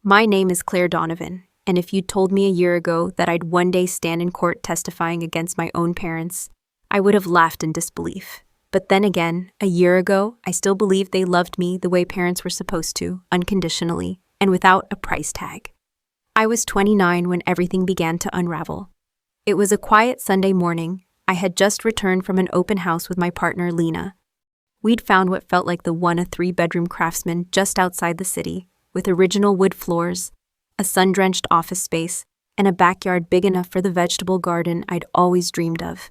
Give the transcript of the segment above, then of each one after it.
My name is Claire Donovan, and if you'd told me a year ago that I'd one day stand in court testifying against my own parents, I would have laughed in disbelief. But then again, a year ago, I still believed they loved me the way parents were supposed to, unconditionally, and without a price tag. I was 29 when everything began to unravel. It was a quiet Sunday morning. I had just returned from an open house with my partner, Lena. We'd found what felt like the one of 3-bedroom craftsman just outside the city, with original wood floors, a sun-drenched office space, and a backyard big enough for the vegetable garden I'd always dreamed of.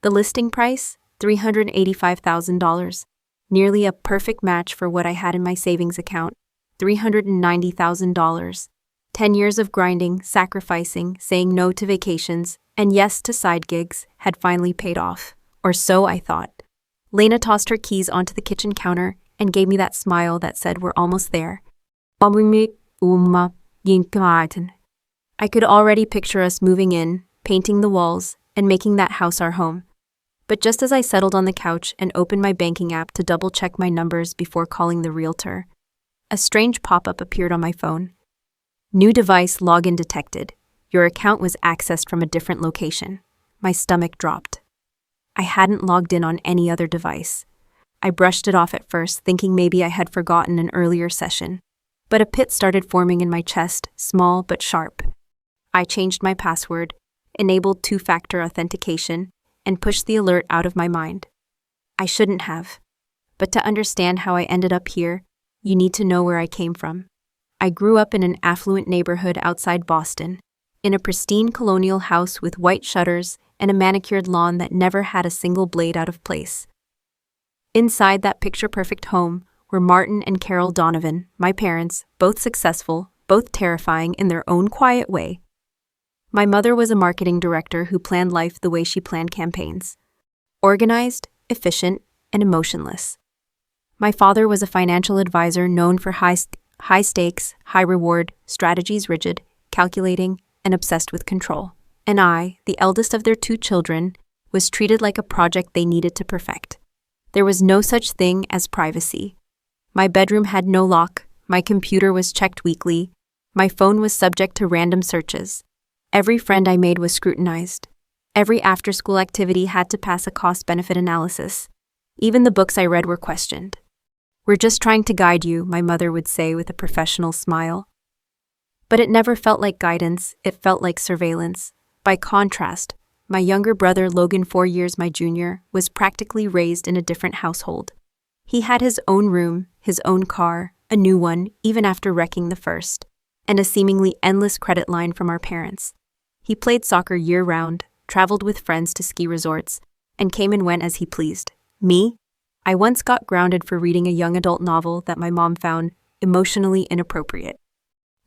The listing price? $385,000. Nearly a perfect match for what I had in my savings account. $390,000. 10 years of grinding, sacrificing, saying no to vacations, and yes to side gigs had finally paid off. Or so I thought. Lena tossed her keys onto the kitchen counter and gave me that smile that said we're almost there. I could already picture us moving in, painting the walls, and making that house our home. But just as I settled on the couch and opened my banking app to double-check my numbers before calling the realtor, a strange pop-up appeared on my phone. New device login detected. Your account was accessed from a different location. My stomach dropped. I hadn't logged in on any other device. I brushed it off at first, thinking maybe I had forgotten an earlier session. But a pit started forming in my chest, small but sharp. I changed my password, enabled two-factor authentication, and pushed the alert out of my mind. I shouldn't have. But to understand how I ended up here, you need to know where I came from. I grew up in an affluent neighborhood outside Boston, in a pristine colonial house with white shutters and a manicured lawn that never had a single blade out of place. Inside that picture-perfect home were Martin and Carol Donovan, my parents, both successful, both terrifying in their own quiet way. My mother was a marketing director who planned life the way she planned campaigns. Organized, efficient, and emotionless. My father was a financial advisor known for high stakes, high reward, strategies rigid, calculating, and obsessed with control. And I, the eldest of their 2 children, was treated like a project they needed to perfect. There was no such thing as privacy. My bedroom had no lock, my computer was checked weekly, my phone was subject to random searches. Every friend I made was scrutinized. Every after-school activity had to pass a cost-benefit analysis. Even the books I read were questioned. "We're just trying to guide you," my mother would say with a professional smile. But it never felt like guidance, it felt like surveillance. By contrast, my younger brother, Logan, 4 years my junior, was practically raised in a different household. He had his own room, his own car, a new one, even after wrecking the first, and a seemingly endless credit line from our parents. He played soccer year-round, traveled with friends to ski resorts, and came and went as he pleased. Me? I once got grounded for reading a young adult novel that my mom found emotionally inappropriate.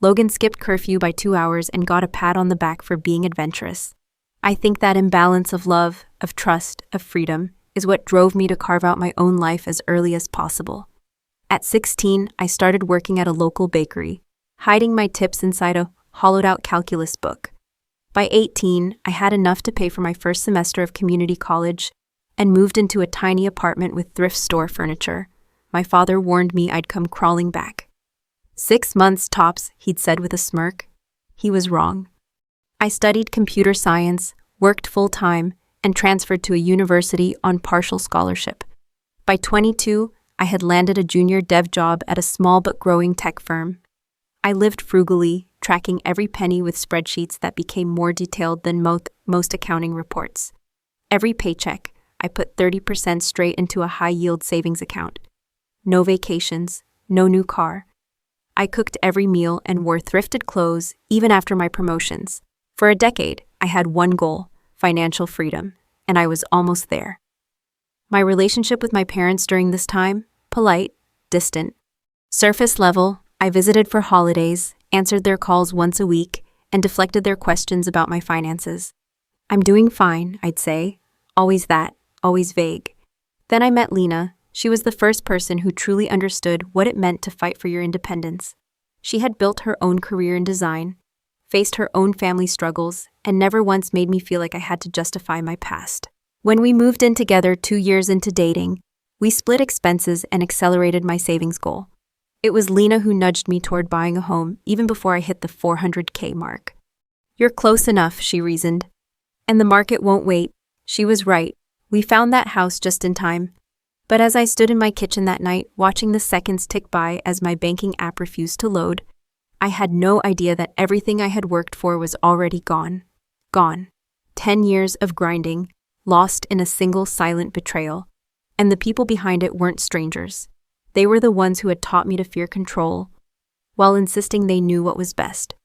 Logan skipped curfew by 2 hours and got a pat on the back for being adventurous. I think that imbalance of love, of trust, of freedom is what drove me to carve out my own life as early as possible. At 16, I started working at a local bakery, hiding my tips inside a hollowed-out calculus book. By 18, I had enough to pay for my first semester of community college and moved into a tiny apartment with thrift store furniture. My father warned me I'd come crawling back. 6 months tops, he'd said with a smirk. He was wrong. I studied computer science, worked full-time, and transferred to a university on partial scholarship. By 22, I had landed a junior dev job at a small but growing tech firm. I lived frugally, tracking every penny with spreadsheets that became more detailed than most accounting reports. Every paycheck, I put 30% straight into a high-yield savings account. No vacations, no new car. I cooked every meal and wore thrifted clothes even after my promotions. For a decade, I had one goal, financial freedom, and I was almost there. My relationship with my parents during this time? Polite, distant. Surface level, I visited for holidays, answered their calls once a week, and deflected their questions about my finances. "I'm doing fine," I'd say. Always that, always vague. Then I met Lena. She was the first person who truly understood what it meant to fight for your independence. She had built her own career in design, faced her own family struggles, and never once made me feel like I had to justify my past. When we moved in together 2 years into dating, we split expenses and accelerated my savings goal. It was Lena who nudged me toward buying a home even before I hit the 400K mark. You're close enough, she reasoned. And the market won't wait. She was right. We found that house just in time. But as I stood in my kitchen that night, watching the seconds tick by as my banking app refused to load, I had no idea that everything I had worked for was already gone. Gone. 10 years of grinding, lost in a single silent betrayal. And the people behind it weren't strangers. They were the ones who had taught me to fear control, while insisting they knew what was best.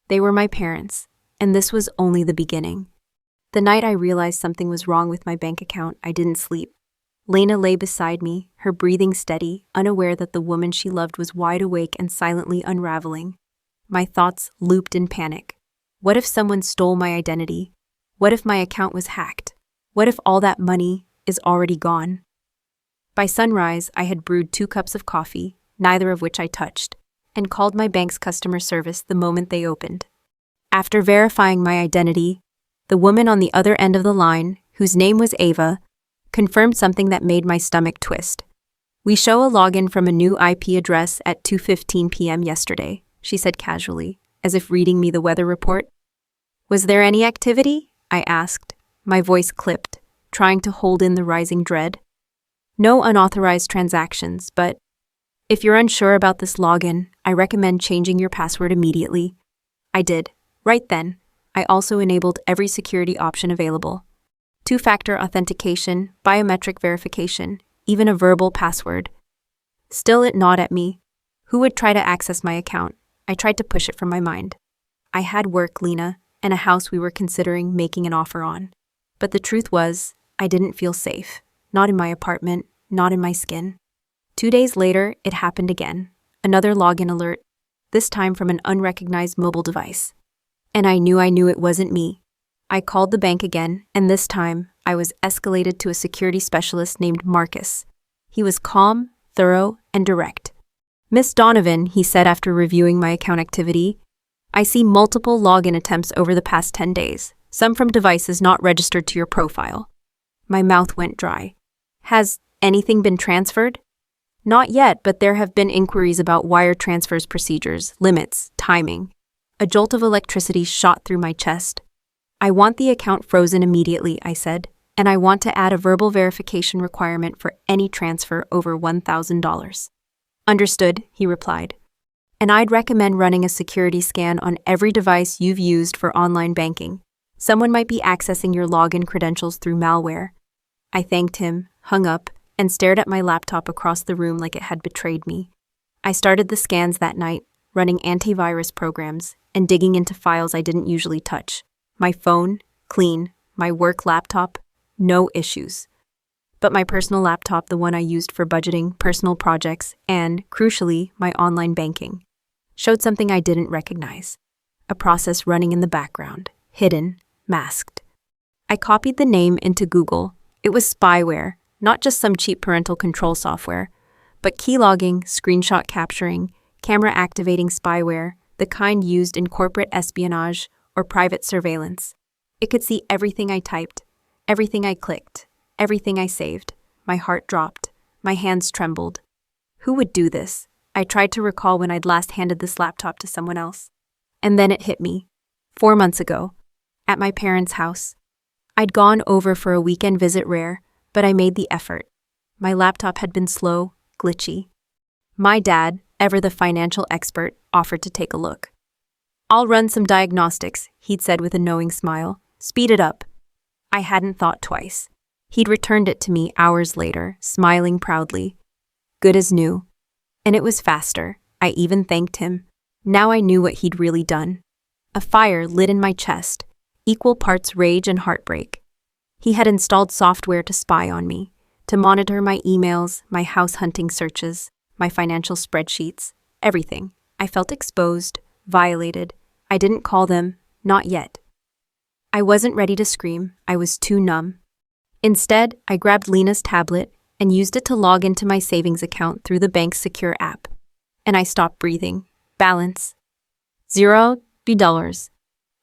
They were my parents, and this was only the beginning. The night I realized something was wrong with my bank account, I didn't sleep. Lena lay beside me, her breathing steady, unaware that the woman she loved was wide awake and silently unraveling. My thoughts looped in panic. What if someone stole my identity? What if my account was hacked? What if all that money is already gone? By sunrise, I had brewed 2 cups of coffee, neither of which I touched, and called my bank's customer service the moment they opened. After verifying my identity, the woman on the other end of the line, whose name was Ava, confirmed something that made my stomach twist. We show a login from a new IP address at 2:15 p.m. yesterday, she said casually, as if reading me the weather report. Was there any activity? I asked, my voice clipped, trying to hold in the rising dread. No unauthorized transactions, but if you're unsure about this login, I recommend changing your password immediately. I did. Right then, I also enabled every security option available. 2-factor authentication, biometric verification, even a verbal password. Still it gnawed at me. Who would try to access my account? I tried to push it from my mind. I had work, Lena, and a house we were considering making an offer on. But the truth was, I didn't feel safe. Not in my apartment, not in my skin. 2 days later, it happened again. Another login alert, this time from an unrecognized mobile device. And I knew it wasn't me. I called the bank again, and this time, I was escalated to a security specialist named Marcus. He was calm, thorough, and direct. Miss Donovan, he said after reviewing my account activity, I see multiple login attempts over the past 10 days, some from devices not registered to your profile. My mouth went dry. Has anything been transferred? Not yet, but there have been inquiries about wire transfers procedures, limits, timing. A jolt of electricity shot through my chest. I want the account frozen immediately, I said, and I want to add a verbal verification requirement for any transfer over $1,000. Understood, he replied. And I'd recommend running a security scan on every device you've used for online banking. Someone might be accessing your login credentials through malware. I thanked him, hung up, and stared at my laptop across the room like it had betrayed me. I started the scans that night, running antivirus programs and digging into files I didn't usually touch. My phone, clean. My work laptop, no issues. But my personal laptop, the one I used for budgeting, personal projects, and, crucially, my online banking, showed something I didn't recognize. A process running in the background, hidden, masked. I copied the name into Google. It was spyware, not just some cheap parental control software, but keylogging, screenshot capturing, camera activating spyware, the kind used in corporate espionage or private surveillance. It could see everything I typed, everything I clicked, everything I saved. My heart dropped. My hands trembled. Who would do this? I tried to recall when I'd last handed this laptop to someone else. And then it hit me. 4 months ago, at my parents' house. I'd gone over for a weekend visit rare, but I made the effort. My laptop had been slow, glitchy. My dad, ever the financial expert, offered to take a look. I'll run some diagnostics, he'd said with a knowing smile. Speed it up. I hadn't thought twice. He'd returned it to me hours later, smiling proudly. Good as new. And it was faster. I even thanked him. Now I knew what he'd really done. A fire lit in my chest, equal parts rage and heartbreak. He had installed software to spy on me, to monitor my emails, my house hunting searches, my financial spreadsheets, everything. I felt exposed, violated. I didn't call them, not yet. I wasn't ready to scream. I was too numb. Instead, I grabbed Lena's tablet and used it to log into my savings account through the bank's secure app. And I stopped breathing. Balance. $0.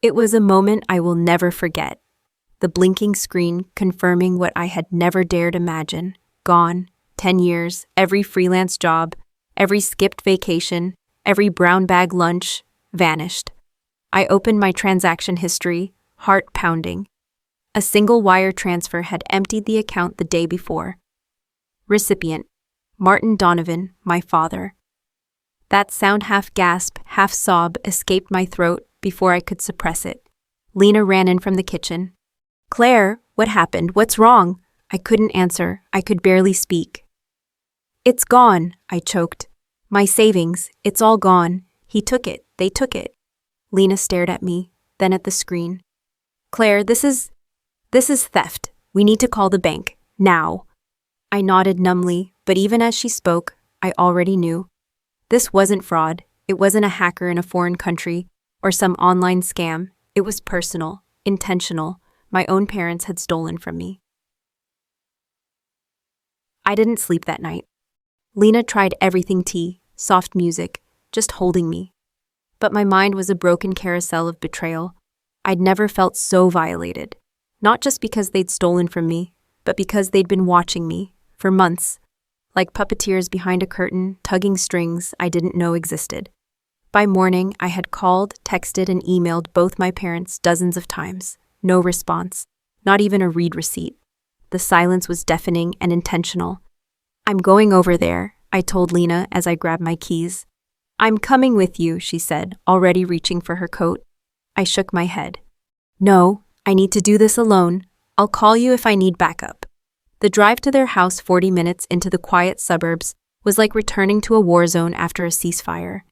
It was a moment I will never forget. The blinking screen confirming what I had never dared imagine. Gone. 10 years, every freelance job, Every skipped vacation, every brown bag lunch, vanished. I opened my transaction history, heart pounding. A single wire transfer had emptied the account the day before. Recipient: Martin Donovan, my father. That sound, half gasp, half sob, escaped my throat before I could suppress it. Lena ran in from the kitchen. "Claire, what happened? What's wrong?" I couldn't answer. I could barely speak. "It's gone," I choked. "My savings, it's all gone. He took it. They took it." Lena stared at me, then at the screen. "Claire, this is theft. We need to call the bank. Now." I nodded numbly, but even as she spoke, I already knew. This wasn't fraud. It wasn't a hacker in a foreign country or some online scam. It was personal, intentional. My own parents had stolen from me. I didn't sleep that night. Lena tried everything: tea, soft music, just holding me. But my mind was a broken carousel of betrayal. I'd never felt so violated. Not just because they'd stolen from me, but because they'd been watching me, for months. Like puppeteers behind a curtain, tugging strings I didn't know existed. By morning, I had called, texted, and emailed both my parents dozens of times. No response. Not even a read receipt. The silence was deafening and intentional. "I'm going over there," I told Lena as I grabbed my keys. "I'm coming with you," she said, already reaching for her coat. I shook my head. "No, I need to do this alone. I'll call you if I need backup." The drive to their house, 40 minutes into the quiet suburbs, was like returning to a war zone after a ceasefire.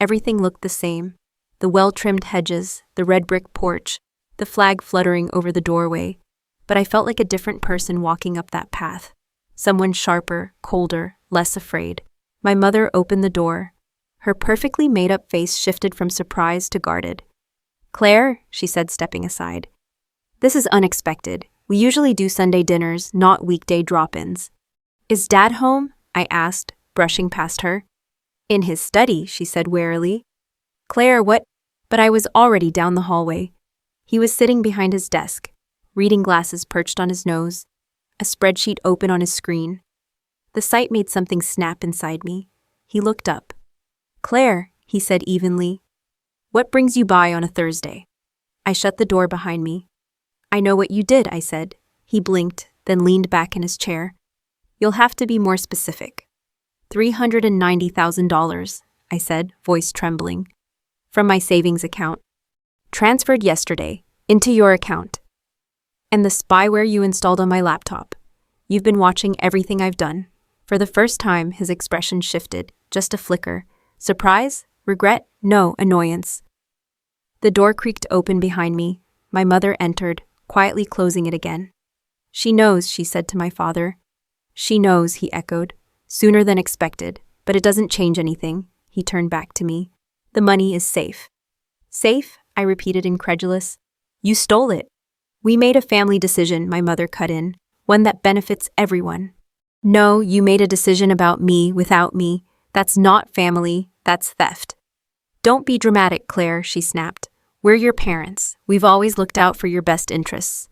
Everything looked the same. The well-trimmed hedges, the red brick porch, the flag fluttering over the doorway. But I felt like a different person walking up that path. Someone sharper, colder, less afraid. My mother opened the door. Her perfectly made-up face shifted from surprise to guarded. "Claire," she said, stepping aside. "This is unexpected. We usually do Sunday dinners, not weekday drop-ins." "Is Dad home?" I asked, brushing past her. "In his study," she said warily. "Claire, what?" But I was already down the hallway. He was sitting behind his desk, reading glasses perched on his nose, a spreadsheet open on his screen. The sight made something snap inside me. He looked up. "Claire," he said evenly, "what brings you by on a Thursday?" I shut the door behind me. "I know what you did," I said. He blinked, then leaned back in his chair. "You'll have to be more specific." $390,000, I said, voice trembling. "From my savings account. Transferred yesterday, into your account. And the spyware you installed on my laptop. You've been watching everything I've done." For the first time, his expression shifted, just a flicker. Surprise? Regret? No, annoyance. The door creaked open behind me. My mother entered, quietly closing it again. "She knows," she said to my father. "She knows," he echoed. "Sooner than expected, but it doesn't change anything." He turned back to me. "The money is safe." "Safe?" I repeated, incredulous. "You stole it." "We made a family decision," my mother cut in, "one that benefits everyone." "No, you made a decision about me without me. That's not family, that's theft." "Don't be dramatic, Claire," she snapped. "We're your parents. We've always looked out for your best interests."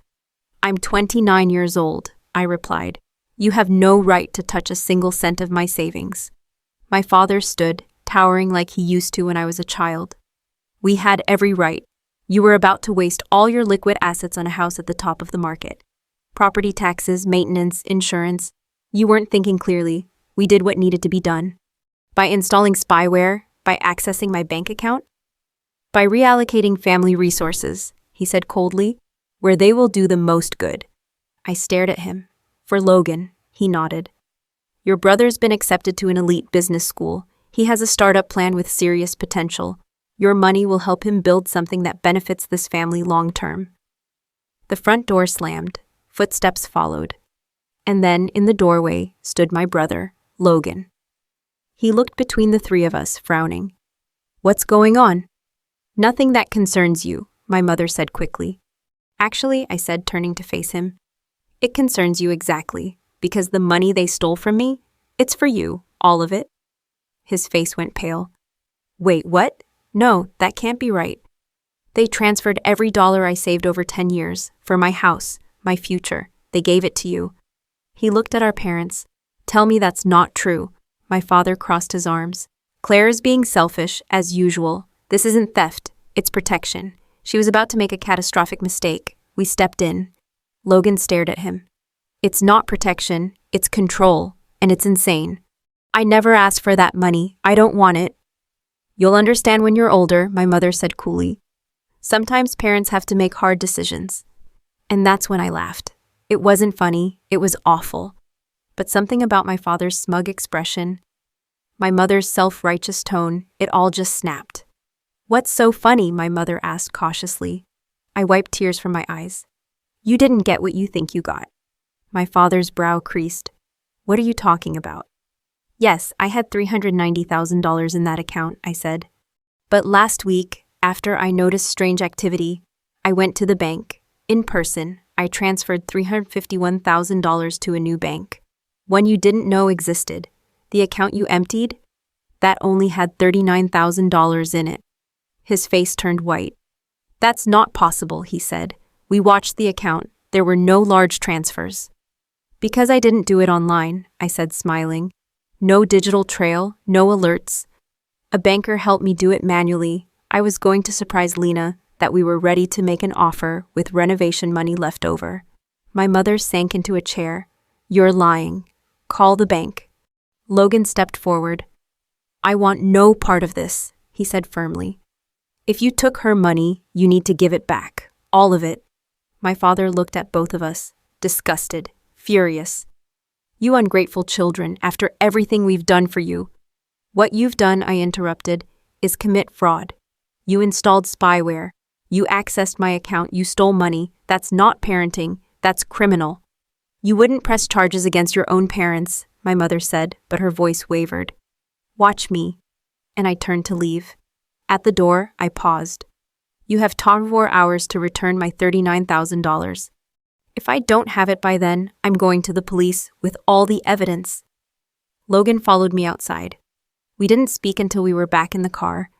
"I'm 29 years old," I replied. "You have no right to touch a single cent of my savings." My father stood, towering like he used to when I was a child. "We had every right. You were about to waste all your liquid assets on a house at the top of the market. Property taxes, maintenance, insurance. You weren't thinking clearly. We did what needed to be done. By installing spyware, by accessing my bank account, by reallocating family resources," he said coldly, "where they will do the most good." I stared at him. "For Logan," he nodded. "Your brother's been accepted to an elite business school. He has a startup plan with serious potential. Your money will help him build something that benefits this family long term." The front door slammed. Footsteps followed. And then, in the doorway, stood my brother, Logan. He looked between the three of us, frowning. "What's going on?" "Nothing that concerns you," my mother said quickly. "Actually," I said, turning to face him, "it concerns you exactly, because the money they stole from me, it's for you, all of it." His face went pale. "Wait, what? No, that can't be right. They transferred every dollar I saved over 10 years, for my house, my future. They gave it to you." He looked at our parents. "Tell me that's not true." My father crossed his arms. Claire is being selfish, as usual. This isn't theft, it's protection. She was about to make a catastrophic mistake. We stepped in. Logan stared at him. It's not protection, it's control, and it's insane. I never asked for that money. I don't want it. You'll understand when you're older, my mother said coolly. Sometimes parents have to make hard decisions. And that's when I laughed. It wasn't funny, it was awful. But something about my father's smug expression, my mother's self-righteous tone, it all just snapped. What's so funny? My mother asked cautiously. I wiped tears from my eyes. You didn't get what you think you got. My father's brow creased. What are you talking about? Yes, I had $390,000 in that account, I said. But last week, after I noticed strange activity, I went to the bank. In person, I transferred $351,000 to a new bank. One you didn't know existed. The account you emptied? That only had $39,000 in it. His face turned white. That's not possible, he said. We watched the account. There were no large transfers. Because I didn't do it online, I said, smiling. No digital trail, no alerts. A banker helped me do it manually. I was going to surprise Lena that we were ready to make an offer with renovation money left over. My mother sank into a chair. You're lying. Call the bank. Logan stepped forward. I want no part of this, he said firmly. If you took her money, you need to give it back. All of it. My father looked at both of us, disgusted, furious. You ungrateful children, after everything we've done for you. What you've done, I interrupted, is commit fraud. You installed spyware. You accessed my account. You stole money. That's not parenting. That's criminal. You wouldn't press charges against your own parents, my mother said, but her voice wavered. Watch me. And I turned to leave. At the door, I paused. You have 24 hours to return my $39,000. If I don't have it by then, I'm going to the police with all the evidence. Logan followed me outside. We didn't speak until we were back in the car.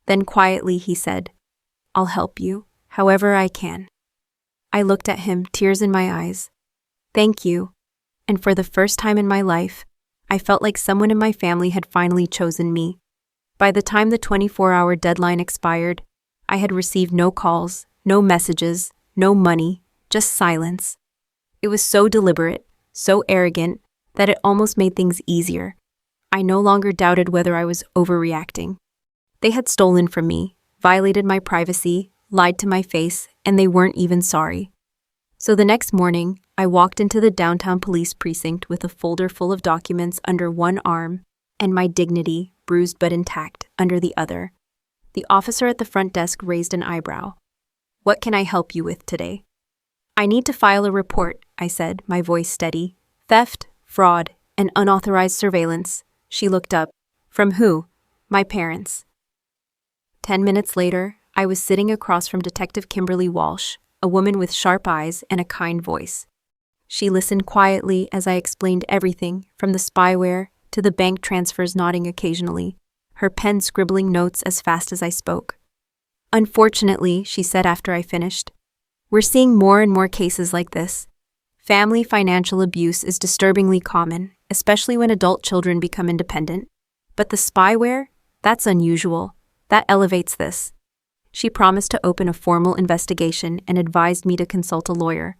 Then quietly he said, I'll help you, however I can. I looked at him, tears in my eyes. Thank you. And for the first time in my life, I felt like someone in my family had finally chosen me. By the time the 24-hour deadline expired, I had received no calls, no messages, no money, just silence. It was so deliberate, so arrogant, that it almost made things easier. I no longer doubted whether I was overreacting. They had stolen from me, violated my privacy, lied to my face, and they weren't even sorry. So the next morning, I walked into the downtown police precinct with a folder full of documents under one arm and my dignity, bruised but intact, under the other. The officer at the front desk raised an eyebrow. What can I help you with today? I need to file a report, I said, my voice steady. Theft, fraud, and unauthorized surveillance. She looked up. From who? My parents. 10 minutes later, I was sitting across from Detective Kimberly Walsh, a woman with sharp eyes and a kind voice. She listened quietly as I explained everything, from the spyware to the bank transfers, nodding occasionally, her pen scribbling notes as fast as I spoke. Unfortunately, she said after I finished, we're seeing more and more cases like this. Family financial abuse is disturbingly common, especially when adult children become independent. But the spyware? That's unusual. That elevates this. She promised to open a formal investigation and advised me to consult a lawyer.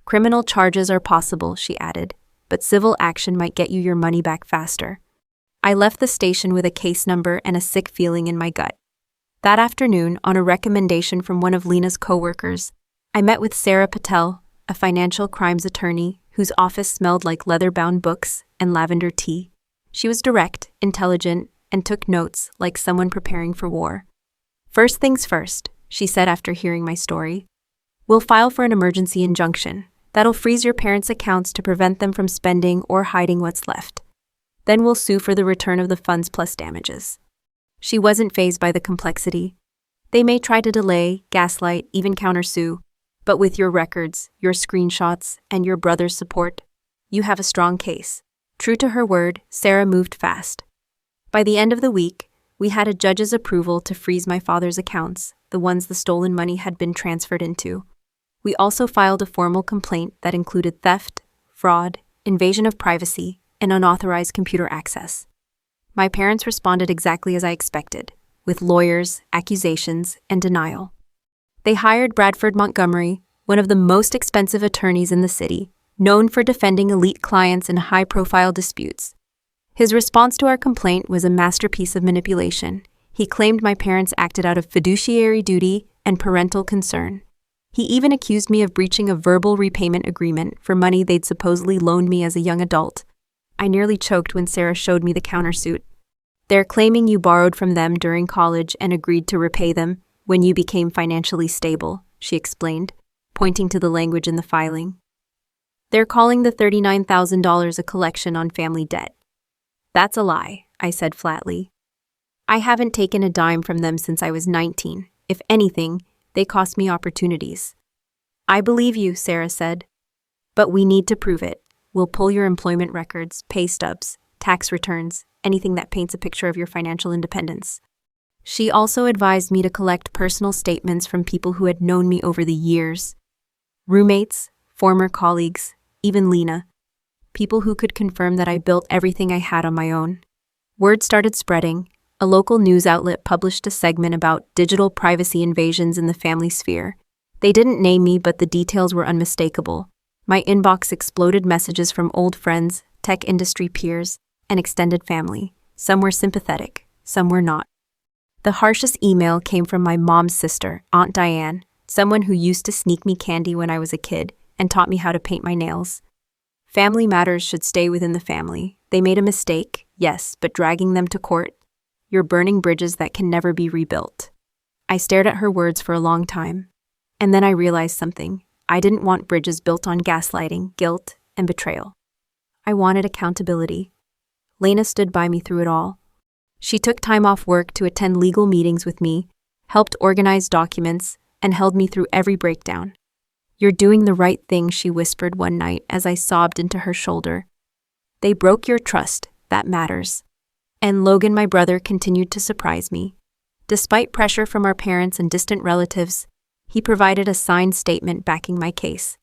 Criminal charges are possible, she added, but civil action might get you your money back faster. I left the station with a case number and a sick feeling in my gut. That afternoon, on a recommendation from one of Lena's coworkers, I met with Sarah Patel, a financial crimes attorney whose office smelled like leather-bound books and lavender tea. She was direct, intelligent, and took notes like someone preparing for war. First things first, she said after hearing my story. We'll file for an emergency injunction. That'll freeze your parents' accounts to prevent them from spending or hiding what's left. Then we'll sue for the return of the funds plus damages. She wasn't fazed by the complexity. They may try to delay, gaslight, even countersue, but with your records, your screenshots, and your brother's support, you have a strong case. True to her word, Sarah moved fast. By the end of the week, we had a judge's approval to freeze my father's accounts, the ones the stolen money had been transferred into. We also filed a formal complaint that included theft, fraud, invasion of privacy, and unauthorized computer access. My parents responded exactly as I expected, with lawyers, accusations, and denial. They hired Bradford Montgomery, one of the most expensive attorneys in the city, known for defending elite clients in high-profile disputes. His response to our complaint was a masterpiece of manipulation. He claimed my parents acted out of fiduciary duty and parental concern. He even accused me of breaching a verbal repayment agreement for money they'd supposedly loaned me as a young adult. I nearly choked when Sarah showed me the countersuit. They're claiming you borrowed from them during college and agreed to repay them when you became financially stable, she explained, pointing to the language in the filing. They're calling the $39,000 a collection on family debt. That's a lie, I said flatly. I haven't taken a dime from them since I was 19. If anything, they cost me opportunities. I believe you, Sarah said. But we need to prove it. We'll pull your employment records, pay stubs, tax returns, anything that paints a picture of your financial independence. She also advised me to collect personal statements from people who had known me over the years. Roommates, former colleagues, even Lena. People who could confirm that I built everything I had on my own. Word started spreading. A local news outlet published a segment about digital privacy invasions in the family sphere. They didn't name me, but the details were unmistakable. My inbox exploded messages from old friends, tech industry peers, and extended family. Some were sympathetic, some were not. The harshest email came from my mom's sister, Aunt Diane, someone who used to sneak me candy when I was a kid and taught me how to paint my nails. Family matters should stay within the family. They made a mistake, yes, but dragging them to court? You're burning bridges that can never be rebuilt. I stared at her words for a long time. And then I realized something. I didn't want bridges built on gaslighting, guilt, and betrayal. I wanted accountability. Lena stood by me through it all. She took time off work to attend legal meetings with me, helped organize documents, and held me through every breakdown. You're doing the right thing, she whispered one night as I sobbed into her shoulder. They broke your trust. That matters. And Logan, my brother, continued to surprise me. Despite pressure from our parents and distant relatives, he provided a signed statement backing my case.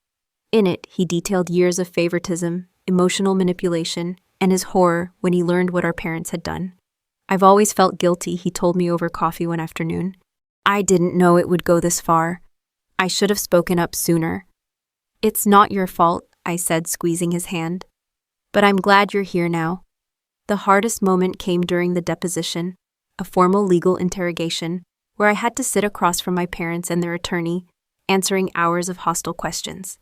In it, he detailed years of favoritism, emotional manipulation, and his horror when he learned what our parents had done. I've always felt guilty, he told me over coffee one afternoon. I didn't know it would go this far. I should have spoken up sooner. It's not your fault, I said, squeezing his hand. But I'm glad you're here now. The hardest moment came during the deposition, a formal legal interrogation, where I had to sit across from my parents and their attorney, answering hours of hostile questions.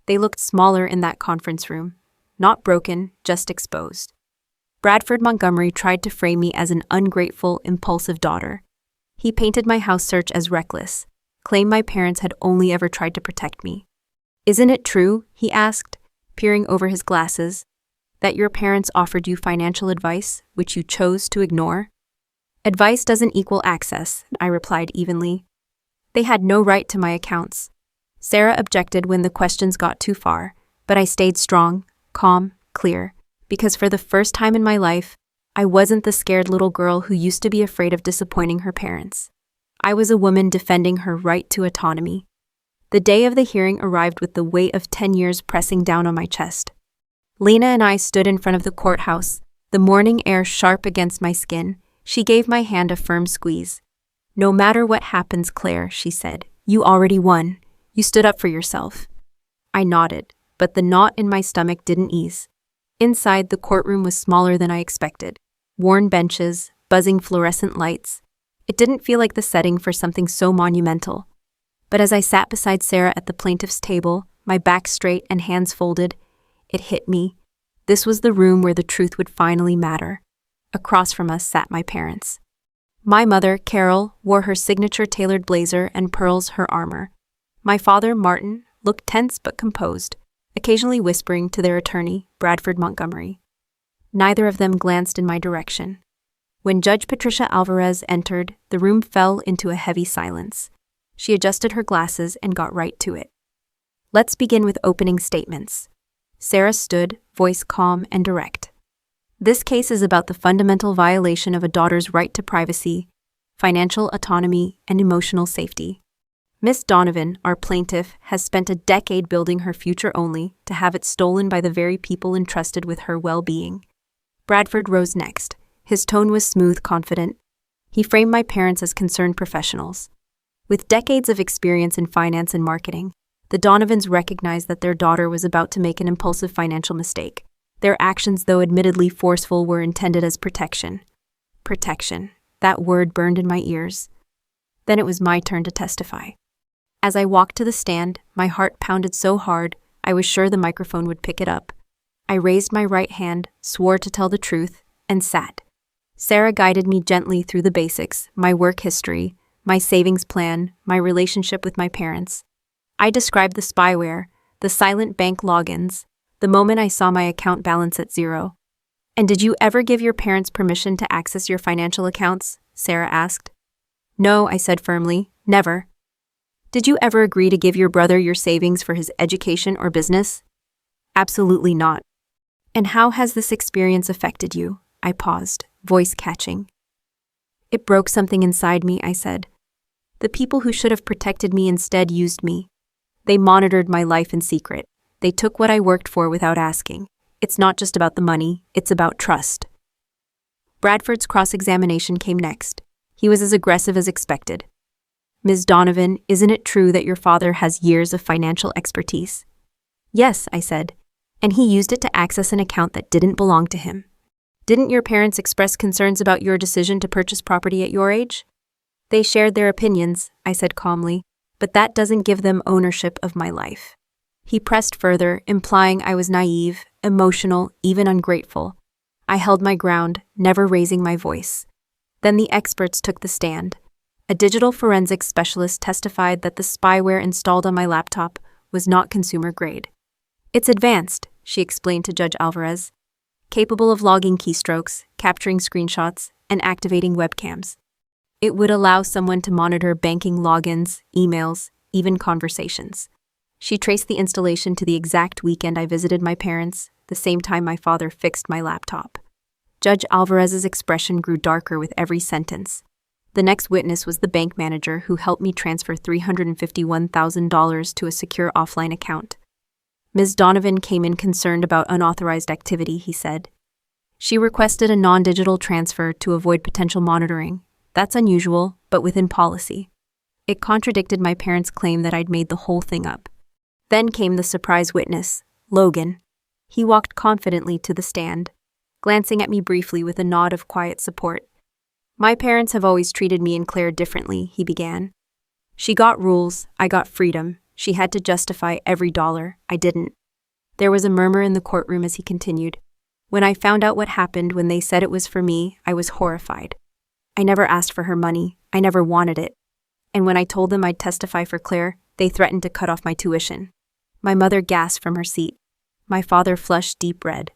They looked smaller in that conference room, not broken, just exposed. Bradford Montgomery tried to frame me as an ungrateful, impulsive daughter. He painted my house search as reckless, claimed my parents had only ever tried to protect me. Isn't it true, he asked, peering over his glasses, that your parents offered you financial advice, which you chose to ignore? Advice doesn't equal access, I replied evenly. They had no right to my accounts. Sarah objected when the questions got too far, but I stayed strong, calm, clear, because for the first time in my life, I wasn't the scared little girl who used to be afraid of disappointing her parents. I was a woman defending her right to autonomy. The day of the hearing arrived with the weight of 10 years pressing down on my chest. Lena and I stood in front of the courthouse, the morning air sharp against my skin. She gave my hand a firm squeeze. No matter what happens, Claire, she said, you already won. You stood up for yourself. I nodded, but the knot in my stomach didn't ease. Inside, the courtroom was smaller than I expected. Worn benches, buzzing fluorescent lights. It didn't feel like the setting for something so monumental. But as I sat beside Sarah at the plaintiff's table, my back straight and hands folded, it hit me. This was the room where the truth would finally matter. Across from us sat my parents. My mother, Carol, wore her signature tailored blazer and pearls her armor. My father, Martin, looked tense but composed, occasionally whispering to their attorney, Bradford Montgomery. Neither of them glanced in my direction. When Judge Patricia Alvarez entered, the room fell into a heavy silence. She adjusted her glasses and got right to it. Let's begin with opening statements. Sarah stood, voice calm and direct. This case is about the fundamental violation of a daughter's right to privacy, financial autonomy, and emotional safety. Miss Donovan, our plaintiff, has spent a decade building her future only to have it stolen by the very people entrusted with her well-being. Bradford rose next, His tone was smooth, confident. He framed my parents as concerned professionals. With decades of experience in finance and marketing, the Donovans recognized that their daughter was about to make an impulsive financial mistake. Their actions, though admittedly forceful, were intended as protection. Protection. That word burned in my ears. Then it was my turn to testify. As I walked to the stand, my heart pounded so hard, I was sure the microphone would pick it up. I raised my right hand, swore to tell the truth, and sat. Sarah guided me gently through the basics, my work history, my savings plan, my relationship with my parents. I described the spyware, the silent bank logins, the moment I saw my account balance at zero. "And did you ever give your parents permission to access your financial accounts?" Sarah asked. "No," I said firmly, "never." "Did you ever agree to give your brother your savings for his education or business?" "Absolutely not." "And how has this experience affected you?" I paused, voice catching. "It broke something inside me," I said. "The people who should have protected me instead used me. They monitored my life in secret. They took what I worked for without asking. It's not just about the money, it's about trust." Bradford's cross-examination came next. He was as aggressive as expected. "Ms. Donovan, isn't it true that your father has years of financial expertise?" "Yes," I said, "and he used it to access an account that didn't belong to him." "Didn't your parents express concerns about your decision to purchase property at your age?" "They shared their opinions," I said calmly, "but that doesn't give them ownership of my life." He pressed further, implying I was naive, emotional, even ungrateful. I held my ground, never raising my voice. Then the experts took the stand. A digital forensics specialist testified that the spyware installed on my laptop was not consumer grade. "It's advanced," she explained to Judge Alvarez, "capable of logging keystrokes, capturing screenshots, and activating webcams. It would allow someone to monitor banking logins, emails, even conversations." She traced the installation to the exact weekend I visited my parents, the same time my father fixed my laptop. Judge Alvarez's expression grew darker with every sentence. The next witness was the bank manager who helped me transfer $351,000 to a secure offline account. "Ms. Donovan came in concerned about unauthorized activity," he said. "She requested a non-digital transfer to avoid potential monitoring. That's unusual, but within policy." It contradicted my parents' claim that I'd made the whole thing up. Then came the surprise witness, Logan. He walked confidently to the stand, glancing at me briefly with a nod of quiet support. "My parents have always treated me and Claire differently," he began. "She got rules, I got freedom. She had to justify every dollar, I didn't." There was a murmur in the courtroom as he continued. "When I found out what happened when they said it was for me, I was horrified. I never asked for her money, I never wanted it. And when I told them I'd testify for Claire, they threatened to cut off my tuition." My mother gasped from her seat. My father flushed deep red.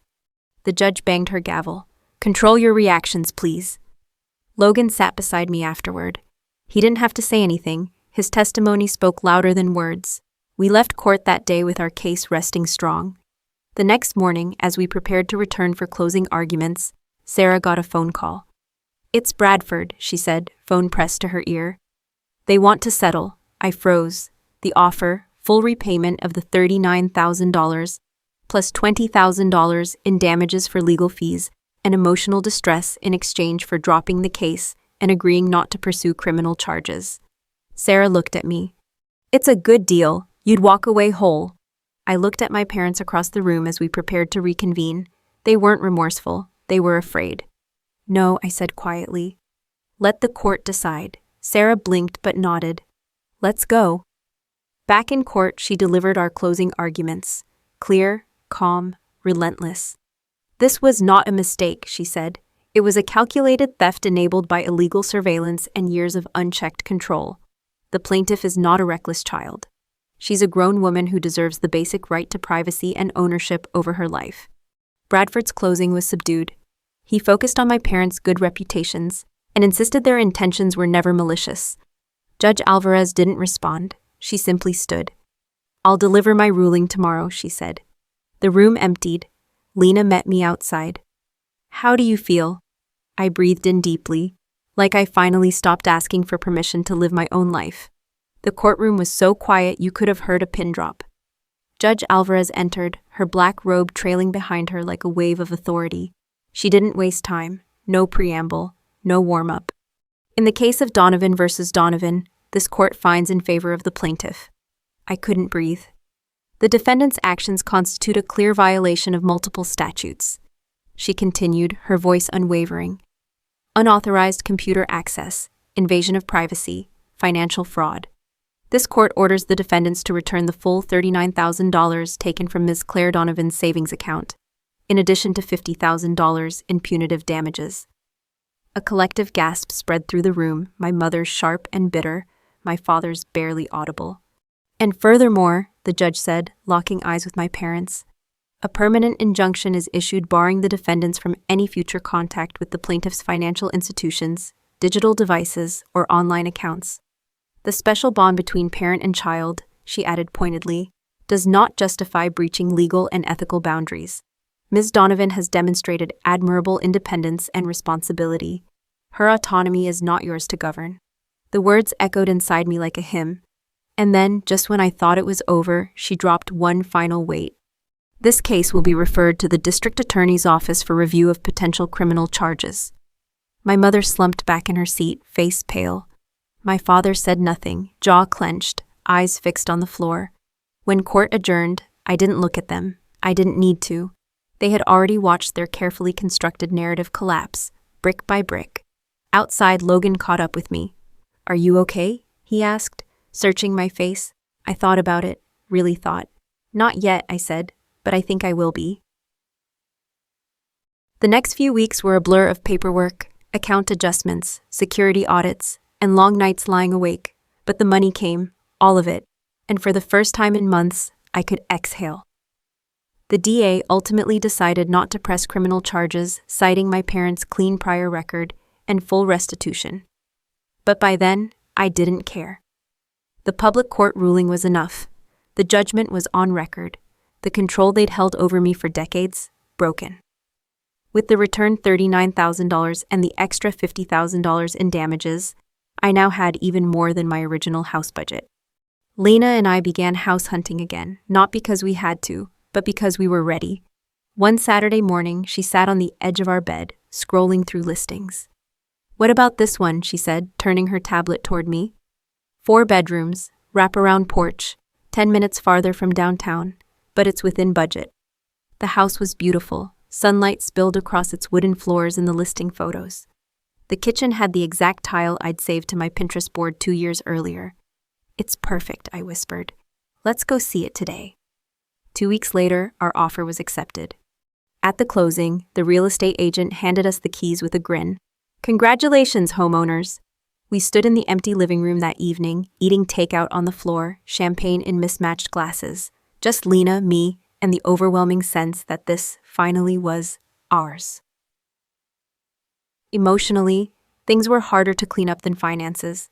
The judge banged her gavel. "Control your reactions, please." Logan sat beside me afterward. He didn't have to say anything. His testimony spoke louder than words. We left court that day with our case resting strong. The next morning, as we prepared to return for closing arguments, Sarah got a phone call. "It's Bradford," she said, phone pressed to her ear. "They want to settle." I froze. The offer, full repayment of the $39,000, plus $20,000 in damages for legal fees and emotional distress in exchange for dropping the case and agreeing not to pursue criminal charges. Sarah looked at me. "It's a good deal. You'd walk away whole." I looked at my parents across the room as we prepared to reconvene. They weren't remorseful. They were afraid. "No," I said quietly. "Let the court decide." Sarah blinked but nodded. "Let's go." Back in court, she delivered our closing arguments. Clear, calm, relentless. "This was not a mistake," she said. "It was a calculated theft enabled by illegal surveillance and years of unchecked control. The plaintiff is not a reckless child. She's a grown woman who deserves the basic right to privacy and ownership over her life." Bradford's closing was subdued. He focused on my parents' good reputations and insisted their intentions were never malicious. Judge Alvarez didn't respond. She simply stood. "I'll deliver my ruling tomorrow," she said. The room emptied. Lena met me outside. "How do you feel?" I breathed in deeply, like I finally stopped asking for permission to live my own life. The courtroom was so quiet you could have heard a pin drop. Judge Alvarez entered, her black robe trailing behind her like a wave of authority. She didn't waste time. no preamble, no warm-up. In the case of Donovan versus Donovan, this court finds in favor of the plaintiff. I couldn't breathe. The defendant's actions constitute a clear violation of multiple statutes. She continued, her voice unwavering. Unauthorized computer access, invasion of privacy, financial fraud. This court orders the defendants to return the full $39,000 taken from Ms. Claire Donovan's savings account, in addition to $50,000 in punitive damages. A collective gasp spread through the room, my mother's sharp and bitter, my father's barely audible. And furthermore, the judge said, locking eyes with my parents, a permanent injunction is issued barring the defendants from any future contact with the plaintiff's financial institutions, digital devices, or online accounts. The special bond between parent and child, she added pointedly, does not justify breaching legal and ethical boundaries. Ms. Donovan has demonstrated admirable independence and responsibility. Her autonomy is not yours to govern. The words echoed inside me like a hymn. And then, just when I thought it was over, she dropped one final weight. This case will be referred to the district attorney's office for review of potential criminal charges. My mother slumped back in her seat, face pale. My father said nothing, jaw clenched, eyes fixed on the floor. When court adjourned, I didn't look at them. I didn't need to. They had already watched their carefully constructed narrative collapse, brick by brick. Outside, Logan caught up with me. "Are you okay?" he asked, searching my face. I thought about it, really thought. "Not yet," I said, "but I think I will be." The next few weeks were a blur of paperwork, account adjustments, security audits, and long nights lying awake. But the money came, all of it, and for the first time in months, I could exhale. The DA ultimately decided not to press criminal charges, citing my parents' clean prior record and full restitution. But by then, I didn't care. The public court ruling was enough. The judgment was on record. The control they'd held over me for decades, broken. With the returned $39,000 and the extra $50,000 in damages, I now had even more than my original house budget. Lena and I began house hunting again, not because we had to, but because we were ready. One Saturday morning, she sat on the edge of our bed, scrolling through listings. "What about this one?" she said, turning her tablet toward me. 4 bedrooms, wraparound porch, 10 minutes farther from downtown, but it's within budget. The house was beautiful. Sunlight spilled across its wooden floors in the listing photos. The kitchen had the exact tile I'd saved to my Pinterest board 2 years earlier. "It's perfect," I whispered. "Let's go see it today." 2 weeks later, our offer was accepted. At the closing, the real estate agent handed us the keys with a grin. "Congratulations, homeowners." We stood in the empty living room that evening, eating takeout on the floor, champagne in mismatched glasses. Just Lena, me, and the overwhelming sense that this finally was ours. Emotionally, things were harder to clean up than finances.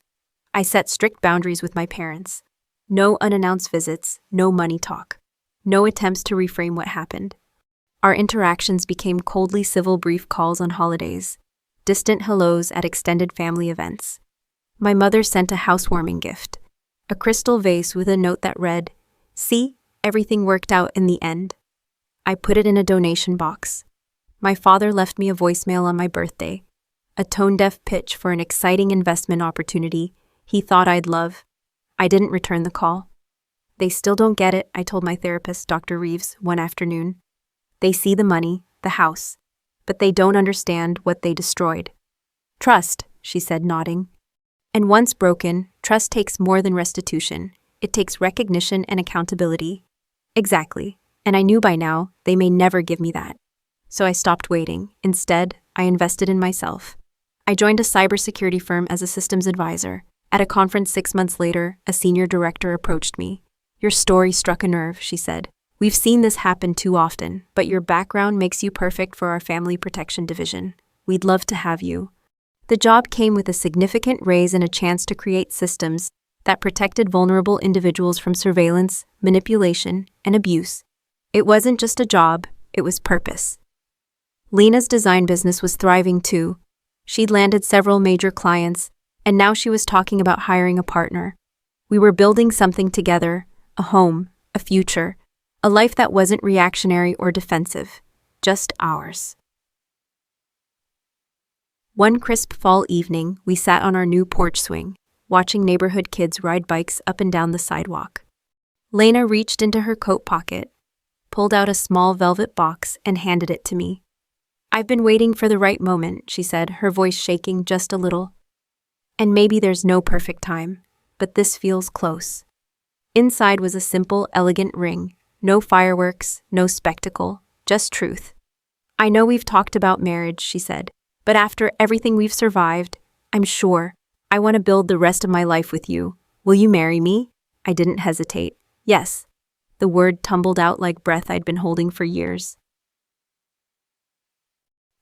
I set strict boundaries with my parents. No unannounced visits, no money talk. No attempts to reframe what happened. Our interactions became coldly civil brief calls on holidays, distant hellos at extended family events. My mother sent a housewarming gift, a crystal vase with a note that read, "See, everything worked out in the end." I put it in a donation box. My father left me a voicemail on my birthday, a tone-deaf pitch for an exciting investment opportunity he thought I'd love. I didn't return the call. "They still don't get it," I told my therapist, Dr. Reeves, one afternoon. "They see the money, the house, but they don't understand what they destroyed." "Trust," she said, nodding. "And once broken, trust takes more than restitution. It takes recognition and accountability." Exactly, and I knew by now they may never give me that. So I stopped waiting. Instead, I invested in myself. I joined a cybersecurity firm as a systems advisor. At a conference 6 months later, a senior director approached me. "Your story struck a nerve," she said. "We've seen this happen too often, but your background makes you perfect for our family protection division. We'd love to have you." The job came with a significant raise and a chance to create systems that protected vulnerable individuals from surveillance, manipulation, and abuse. It wasn't just a job, it was purpose. Lena's design business was thriving too. She'd landed several major clients, and now she was talking about hiring a partner. We were building something together, a home, a future, a life that wasn't reactionary or defensive, just ours. One crisp fall evening, we sat on our new porch swing, watching neighborhood kids ride bikes up and down the sidewalk. Lena reached into her coat pocket, pulled out a small velvet box, and handed it to me. "I've been waiting for the right moment," she said, her voice shaking just a little. "And maybe there's no perfect time, but this feels close." Inside was a simple, elegant ring. No fireworks, no spectacle, just truth. "I know we've talked about marriage," she said, "but after everything we've survived, I'm sure I want to build the rest of my life with you. Will you marry me?" I didn't hesitate. "Yes." The word tumbled out like breath I'd been holding for years.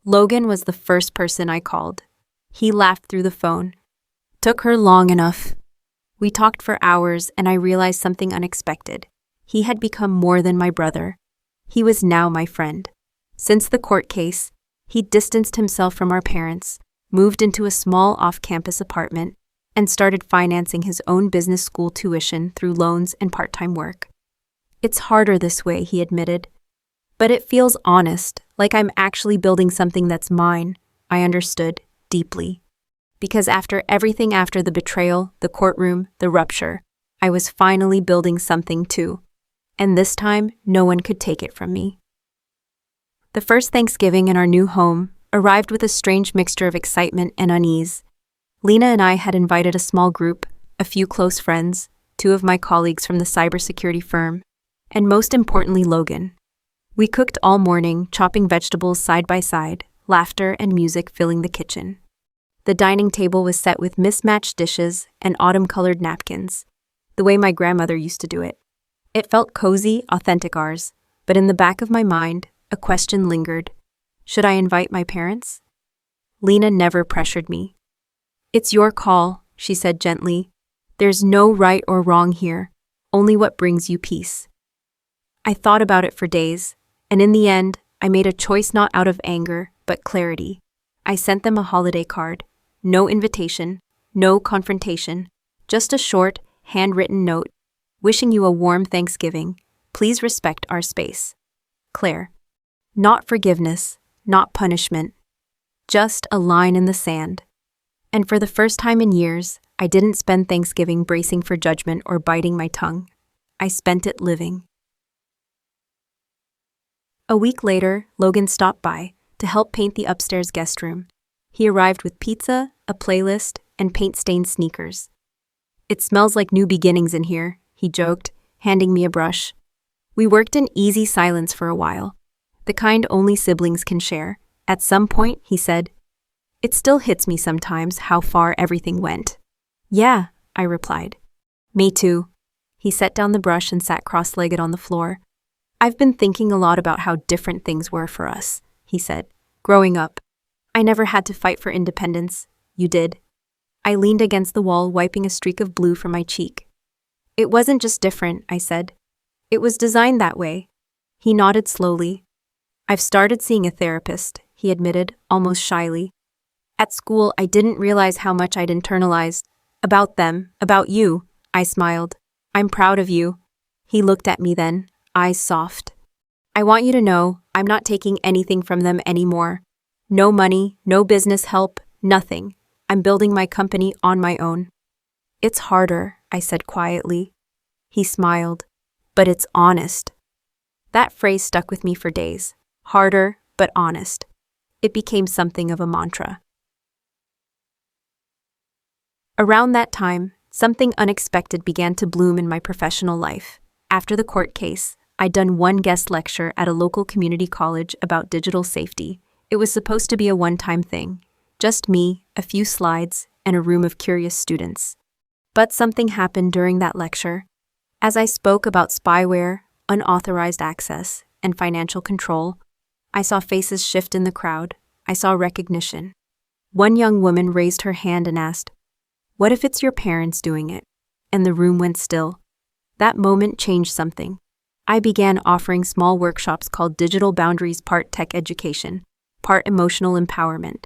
Logan was the first person I called. He laughed through the phone. "Took her long enough." We talked for hours, and I realized something unexpected. He had become more than my brother. He was now my friend. Since the court case, he distanced himself from our parents, moved into a small off-campus apartment, and started financing his own business school tuition through loans and part-time work. "It's harder this way," he admitted. "But it feels honest, like I'm actually building something that's mine." I understood deeply. Because after everything, after the betrayal, the courtroom, the rupture, I was finally building something too. And this time, no one could take it from me. The first Thanksgiving in our new home arrived with a strange mixture of excitement and unease. Lena and I had invited a small group, a few close friends, 2 of my colleagues from the cybersecurity firm, and most importantly, Logan. We cooked all morning, chopping vegetables side by side, laughter and music filling the kitchen. The dining table was set with mismatched dishes and autumn-colored napkins, the way my grandmother used to do it. It felt cozy, authentic ours, but in the back of my mind, a question lingered. Should I invite my parents? Lena never pressured me. "It's your call," she said gently. "There's no right or wrong here, only what brings you peace." I thought about it for days, and in the end, I made a choice not out of anger, but clarity. I sent them a holiday card. No invitation, no confrontation, just a short, handwritten note. "Wishing you a warm Thanksgiving. Please respect our space. Claire." Not forgiveness, not punishment. Just a line in the sand. And for the first time in years, I didn't spend Thanksgiving bracing for judgment or biting my tongue. I spent it living. A week later, Logan stopped by to help paint the upstairs guest room. He arrived with pizza, a playlist, and paint-stained sneakers. "It smells like new beginnings in here," he joked, handing me a brush. We worked in easy silence for a while, the kind only siblings can share. At some point, he said, "It still hits me sometimes how far everything went." "Yeah," I replied. "Me too." He set down the brush and sat cross-legged on the floor. "I've been thinking a lot about how different things were for us," he said. "Growing up, I never had to fight for independence. You did." I leaned against the wall, wiping a streak of blue from my cheek. "It wasn't just different," I said. "It was designed that way." He nodded slowly. "I've started seeing a therapist," he admitted, almost shyly. "At school, I didn't realize how much I'd internalized. About them, about you." I smiled. "I'm proud of you." He looked at me then, eyes soft. "I want you to know, I'm not taking anything from them anymore. No money, no business help, nothing. I'm building my company on my own." "It's harder," I said quietly. He smiled. "But it's honest." That phrase stuck with me for days. Harder, but honest. It became something of a mantra. Around that time, something unexpected began to bloom in my professional life. After the court case, I'd done one guest lecture at a local community college about digital safety. It was supposed to be a one-time thing. Just me, a few slides, and a room of curious students. But something happened during that lecture. As I spoke about spyware, unauthorized access, and financial control, I saw faces shift in the crowd. I saw recognition. One young woman raised her hand and asked, "What if it's your parents doing it?" And the room went still. That moment changed something. I began offering small workshops called Digital Boundaries, part tech education, part emotional empowerment.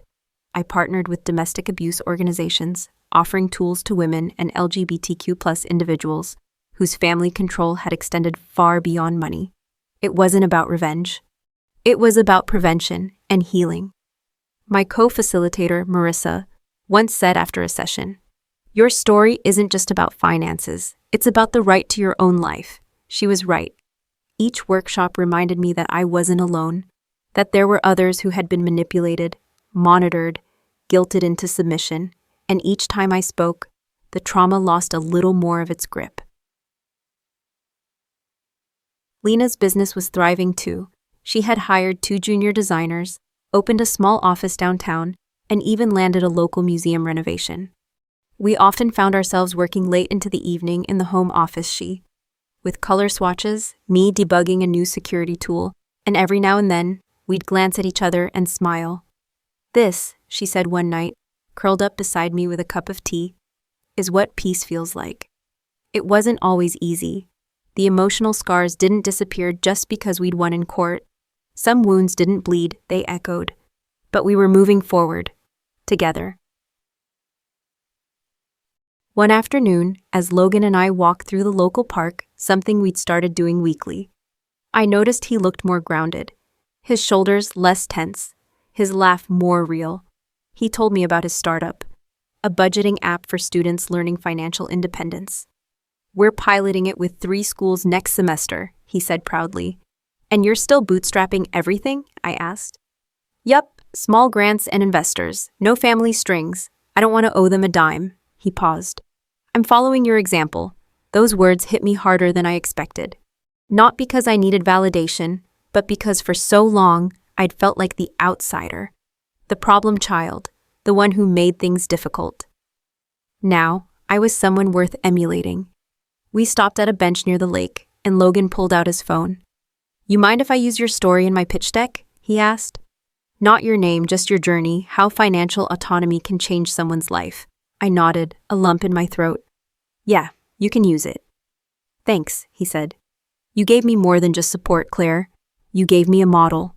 I partnered with domestic abuse organizations, offering tools to women and LGBTQ+ individuals whose family control had extended far beyond money. It wasn't about revenge. It was about prevention and healing. My co-facilitator, Marissa, once said after a session, "Your story isn't just about finances, it's about the right to your own life." She was right. Each workshop reminded me that I wasn't alone, that there were others who had been manipulated, monitored, guilted into submission, and each time I spoke, the trauma lost a little more of its grip. Lena's business was thriving too. She had hired 2 junior designers, opened a small office downtown, and even landed a local museum renovation. We often found ourselves working late into the evening in the home office with color swatches, me debugging a new security tool, and every now and then, we'd glance at each other and smile. "This," she said one night, curled up beside me with a cup of tea, "is what peace feels like." It wasn't always easy. The emotional scars didn't disappear just because we'd won in court. Some wounds didn't bleed, they echoed. But we were moving forward, together. One afternoon, as Logan and I walked through the local park, something we'd started doing weekly, I noticed he looked more grounded, his shoulders less tense, his laugh more real. He told me about his startup, a budgeting app for students learning financial independence. "We're piloting it with 3 schools next semester," he said proudly. "And you're still bootstrapping everything?" I asked. "Yup, small grants and investors, no family strings. I don't want to owe them a dime." He paused. "I'm following your example." Those words hit me harder than I expected. Not because I needed validation, but because for so long I'd felt like the outsider, the problem child, the one who made things difficult. Now, I was someone worth emulating. We stopped at a bench near the lake, and Logan pulled out his phone. "You mind if I use your story in my pitch deck?" he asked. "Not your name, just your journey, how financial autonomy can change someone's life." I nodded, a lump in my throat. "Yeah, you can use it." "Thanks," he said. "You gave me more than just support, Claire. You gave me a model."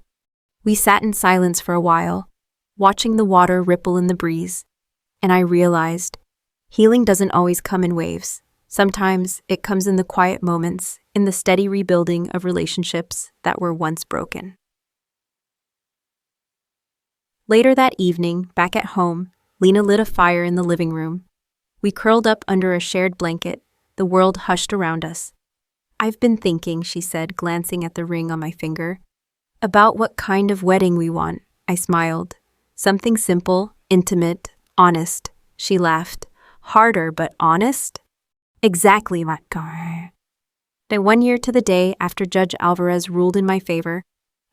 We sat in silence for a while, watching the water ripple in the breeze, and I realized healing doesn't always come in waves. Sometimes it comes in the quiet moments, in the steady rebuilding of relationships that were once broken. Later that evening, back at home, Lena lit a fire in the living room. We curled up under a shared blanket, the world hushed around us. "I've been thinking," she said, glancing at the ring on my finger, "about what kind of wedding we want." I smiled. "Something simple, intimate, honest." She laughed. "Harder, but honest?" "Exactly, my guy." Then 1 year to the day after Judge Alvarez ruled in my favor,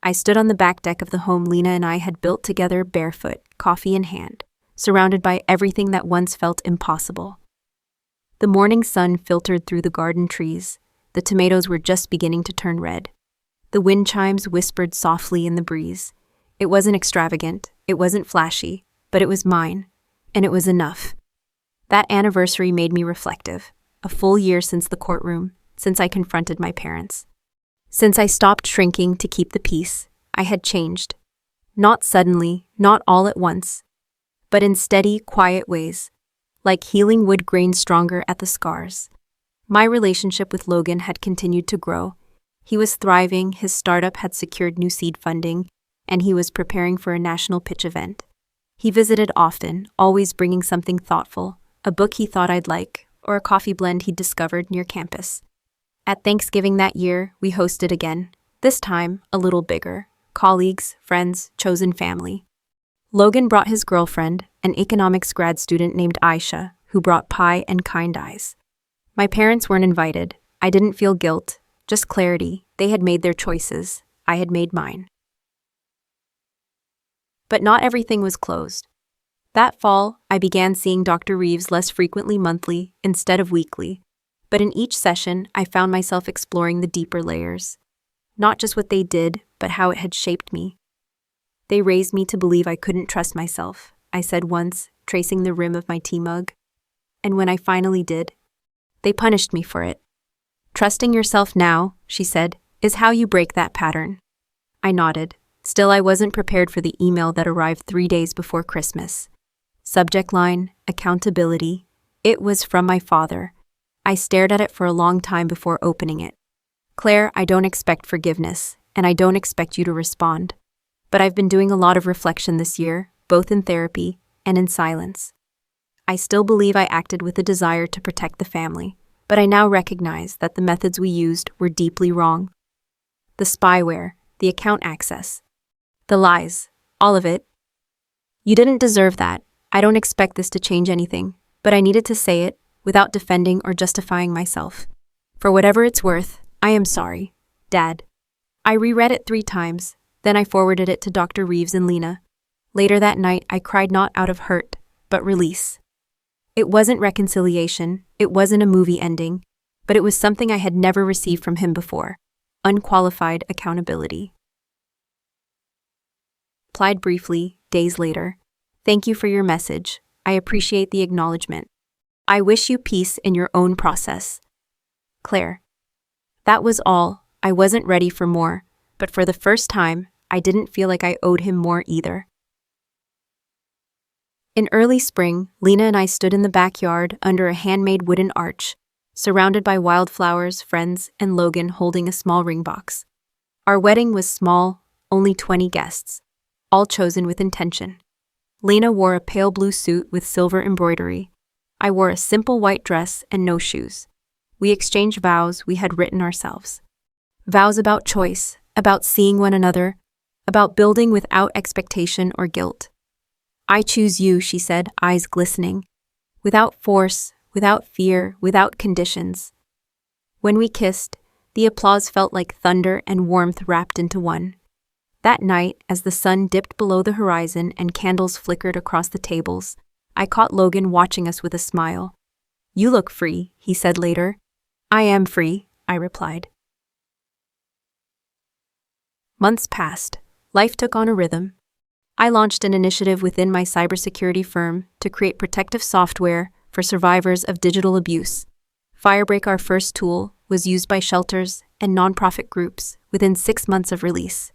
I stood on the back deck of the home Lena and I had built together barefoot, coffee in hand, surrounded by everything that once felt impossible. The morning sun filtered through the garden trees. The tomatoes were just beginning to turn red. The wind chimes whispered softly in the breeze. It wasn't extravagant, it wasn't flashy, but it was mine, and it was enough. That anniversary made me reflective. A full year since the courtroom, since I confronted my parents. Since I stopped shrinking to keep the peace, I had changed. Not suddenly, not all at once, but in steady, quiet ways, like healing wood grain stronger at the scars. My relationship with Logan had continued to grow. He was thriving, his startup had secured new seed funding, and he was preparing for a national pitch event. He visited often, always bringing something thoughtful, a book he thought I'd like, or a coffee blend he'd discovered near campus. At Thanksgiving that year, we hosted again, this time a little bigger. Colleagues, friends, chosen family. Logan brought his girlfriend, an economics grad student named Aisha, who brought pie and kind eyes. My parents weren't invited. I didn't feel guilt, just clarity. They had made their choices. I had made mine. But not everything was closed. That fall, I began seeing Dr. Reeves less frequently monthly instead of weekly. But in each session, I found myself exploring the deeper layers. Not just what they did, but how it had shaped me. "They raised me to believe I couldn't trust myself," I said once, tracing the rim of my tea mug. "And when I finally did, they punished me for it." "Trusting yourself now," she said, "is how you break that pattern." I nodded. Still, I wasn't prepared for the email that arrived 3 days before Christmas. Subject line, accountability. It was from my father. I stared at it for a long time before opening it. "Claire, I don't expect forgiveness, and I don't expect you to respond. But I've been doing a lot of reflection this year, both in therapy and in silence. I still believe I acted with a desire to protect the family, but I now recognize that the methods we used were deeply wrong. The spyware, the account access, the lies, all of it. You didn't deserve that. I don't expect this to change anything, but I needed to say it without defending or justifying myself. For whatever it's worth, I am sorry, Dad. I reread it 3 times, then I forwarded it to Dr. Reeves and Lena. Later that night, I cried not out of hurt, but release. It wasn't reconciliation, it wasn't a movie ending, but it was something I had never received from him before: unqualified accountability. Replied briefly, days later. Thank you for your message. I appreciate the acknowledgement. I wish you peace in your own process. Claire. That was all. I wasn't ready for more, but for the first time, I didn't feel like I owed him more either. In early spring, Lena and I stood in the backyard under a handmade wooden arch, surrounded by wildflowers, friends, and Logan holding a small ring box. Our wedding was small, only 20 guests, all chosen with intention. Lena wore a pale blue suit with silver embroidery. I wore a simple white dress and no shoes. We exchanged vows we had written ourselves. Vows about choice, about seeing one another, about building without expectation or guilt. I choose you, she said, eyes glistening. Without force, without fear, without conditions. When we kissed, the applause felt like thunder and warmth wrapped into one. That night, as the sun dipped below the horizon and candles flickered across the tables, I caught Logan watching us with a smile. You look free, he said later. I am free, I replied. Months passed. Life took on a rhythm. I launched an initiative within my cybersecurity firm to create protective software for survivors of digital abuse. Firebreak, our first tool, was used by shelters and nonprofit groups within 6 months of release.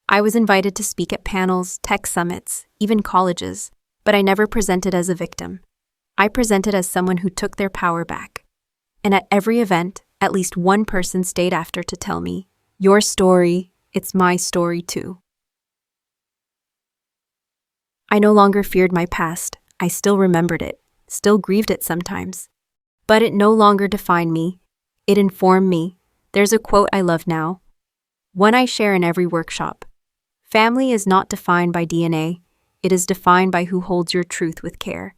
I was invited to speak at panels, tech summits, even colleges, but I never presented as a victim. I presented as someone who took their power back. And at every event, at least one person stayed after to tell me, your story, it's my story too. I no longer feared my past. I still remembered it, still grieved it sometimes. But it no longer defined me. It informed me. There's a quote I love now, one I share in every workshop. Family is not defined by DNA. It is defined by who holds your truth with care.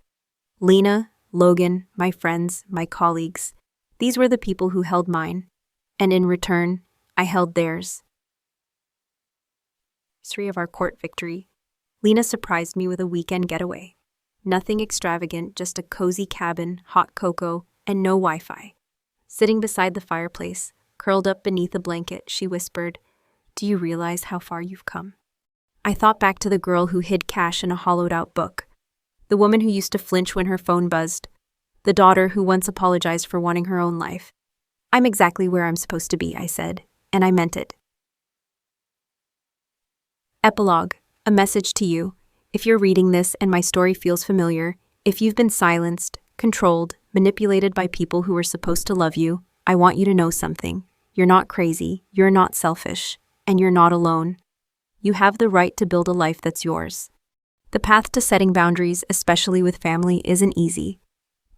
Lena, Logan, my friends, my colleagues, these were the people who held mine. And in return, I held theirs. History of our court victory. Lena surprised me with a weekend getaway. Nothing extravagant, just a cozy cabin, hot cocoa, and no Wi-Fi. Sitting beside the fireplace, curled up beneath a blanket, she whispered, "Do you realize how far you've come?" I thought back to the girl who hid cash in a hollowed-out book, the woman who used to flinch when her phone buzzed, the daughter who once apologized for wanting her own life. I'm exactly where I'm supposed to be, I said, and I meant it. Epilogue, a message to you. If you're reading this and my story feels familiar, if you've been silenced, controlled, manipulated by people who were supposed to love you, I want you to know something. You're not crazy, you're not selfish, and you're not alone. You have the right to build a life that's yours. The path to setting boundaries, especially with family, isn't easy,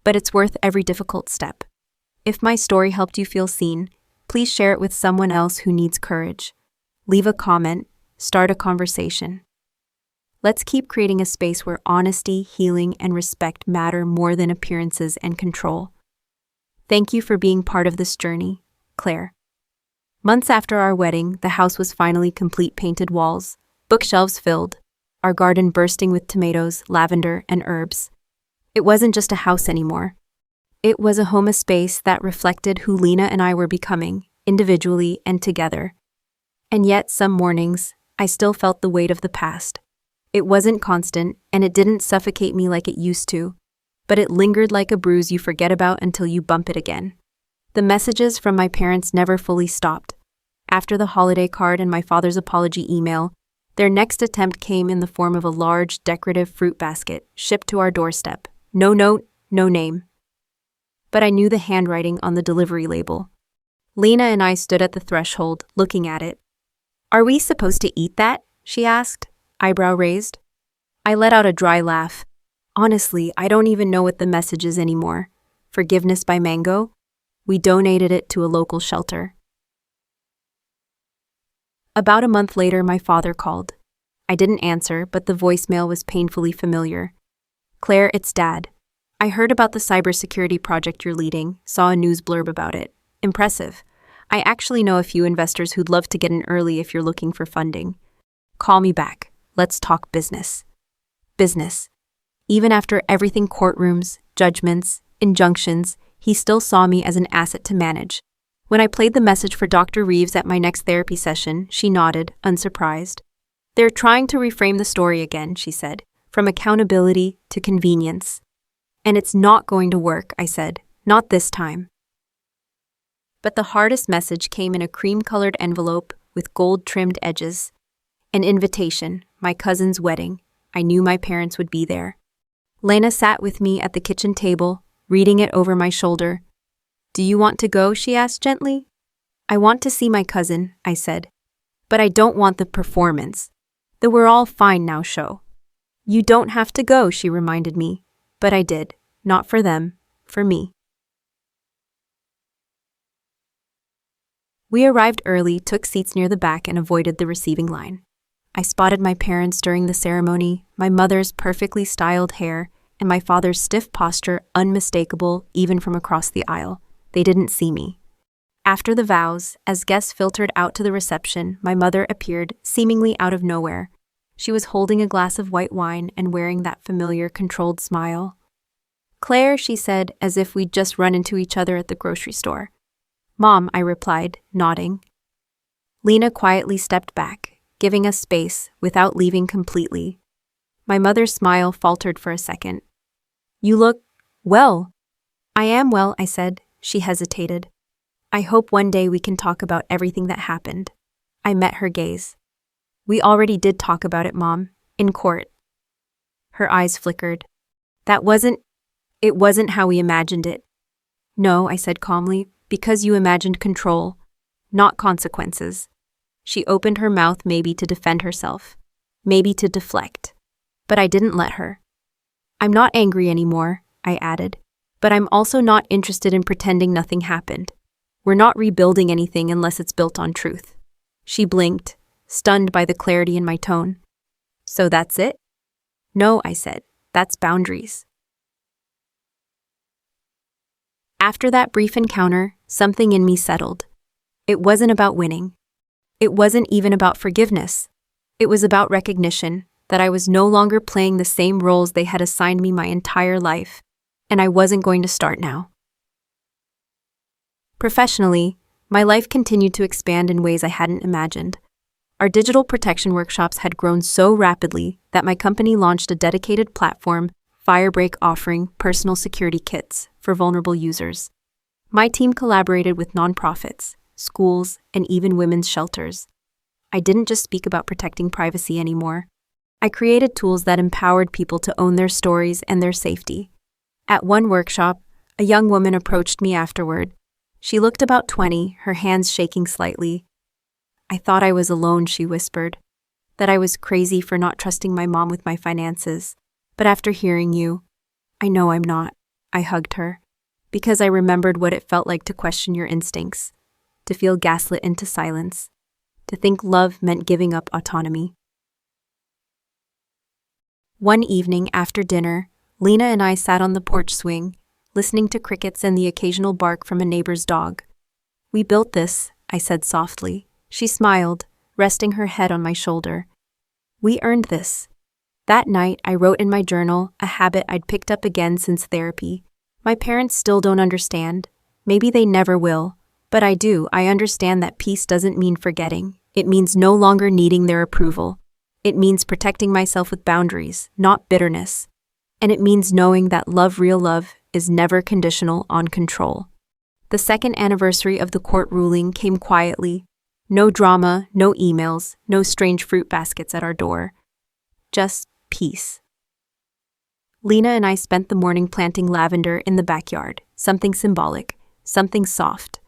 but it's worth every difficult step. If my story helped you feel seen, please share it with someone else who needs courage. Leave a comment, start a conversation. Let's keep creating a space where honesty, healing, and respect matter more than appearances and control. Thank you for being part of this journey, Claire. Months after our wedding, the house was finally complete: painted walls, bookshelves filled, our garden bursting with tomatoes, lavender, and herbs. It wasn't just a house anymore. It was a home, a space that reflected who Lena and I were becoming, individually and together. And yet, some mornings, I still felt the weight of the past. It wasn't constant, and it didn't suffocate me like it used to, but it lingered like a bruise you forget about until you bump it again. The messages from my parents never fully stopped. After the holiday card and my father's apology email, their next attempt came in the form of a large, decorative fruit basket shipped to our doorstep. No note, no name. But I knew the handwriting on the delivery label. Lena and I stood at the threshold, looking at it. "Are we supposed to eat that?" she asked, eyebrow raised. I let out a dry laugh. Honestly, I don't even know what the message is anymore. Forgiveness by Mango? We donated it to a local shelter. About a month later, my father called. I didn't answer, but the voicemail was painfully familiar. Claire, it's Dad. I heard about the cybersecurity project you're leading, saw a news blurb about it. Impressive. I actually know a few investors who'd love to get in early if you're looking for funding. Call me back. Let's talk business. Business. Even after everything courtrooms, judgments, injunctions, he still saw me as an asset to manage. When I played the message for Dr. Reeves at my next therapy session, she nodded, unsurprised. They're trying to reframe the story again, she said, from accountability to convenience. And it's not going to work, I said. Not this time. But the hardest message came in a cream-colored envelope with gold-trimmed edges. An invitation, my cousin's wedding. I knew my parents would be there. Lena sat with me at the kitchen table, reading it over my shoulder. Do you want to go? She asked gently. I want to see my cousin, I said. But I don't want the performance. The we're all fine now show. You don't have to go, she reminded me. But I did. Not for them, for me. We arrived early, took seats near the back, and avoided the receiving line. I spotted my parents during the ceremony, my mother's perfectly styled hair, and my father's stiff posture unmistakable even from across the aisle. They didn't see me. After the vows, as guests filtered out to the reception, my mother appeared, seemingly out of nowhere. She was holding a glass of white wine and wearing that familiar, controlled smile. Claire, she said, as if we'd just run into each other at the grocery store. Mom, I replied, nodding. Lena quietly stepped back, giving us space without leaving completely. My mother's smile faltered for a second. You look well. I am well, I said. She hesitated. I hope one day we can talk about everything that happened. I met her gaze. We already did talk about it, Mom, in court. Her eyes flickered. It wasn't how we imagined it. No, I said calmly, because you imagined control, not consequences. She opened her mouth maybe to defend herself, maybe to deflect. But I didn't let her. I'm not angry anymore, I added, but I'm also not interested in pretending nothing happened. We're not rebuilding anything unless it's built on truth. She blinked, stunned by the clarity in my tone. So that's it? No, I said, that's boundaries. After that brief encounter, something in me settled. It wasn't about winning. It wasn't even about forgiveness. It was about recognition that I was no longer playing the same roles they had assigned me my entire life, and I wasn't going to start now. Professionally, my life continued to expand in ways I hadn't imagined. Our digital protection workshops had grown so rapidly that my company launched a dedicated platform, Firebreak, offering personal security kits for vulnerable users. My team collaborated with nonprofits, schools, and even women's shelters. I didn't just speak about protecting privacy anymore. I created tools that empowered people to own their stories and their safety. At one workshop, a young woman approached me afterward. She looked about 20, her hands shaking slightly. I thought I was alone, she whispered. That I was crazy for not trusting my mom with my finances. But after hearing you, I know I'm not. I hugged her. Because I remembered what it felt like to question your instincts, to feel gaslit into silence, to think love meant giving up autonomy. One evening after dinner, Lena and I sat on the porch swing, listening to crickets and the occasional bark from a neighbor's dog. We built this, I said softly. She smiled, resting her head on my shoulder. We earned this. That night, I wrote in my journal, a habit I'd picked up again since therapy. My parents still don't understand. Maybe they never will. But I do. I understand that peace doesn't mean forgetting. It means no longer needing their approval. It means protecting myself with boundaries, not bitterness. And it means knowing that love, real love, is never conditional on control. The second anniversary of the court ruling came quietly. No drama, no emails, no strange fruit baskets at our door. Just peace. Lena and I spent the morning planting lavender in the backyard, something symbolic, something soft.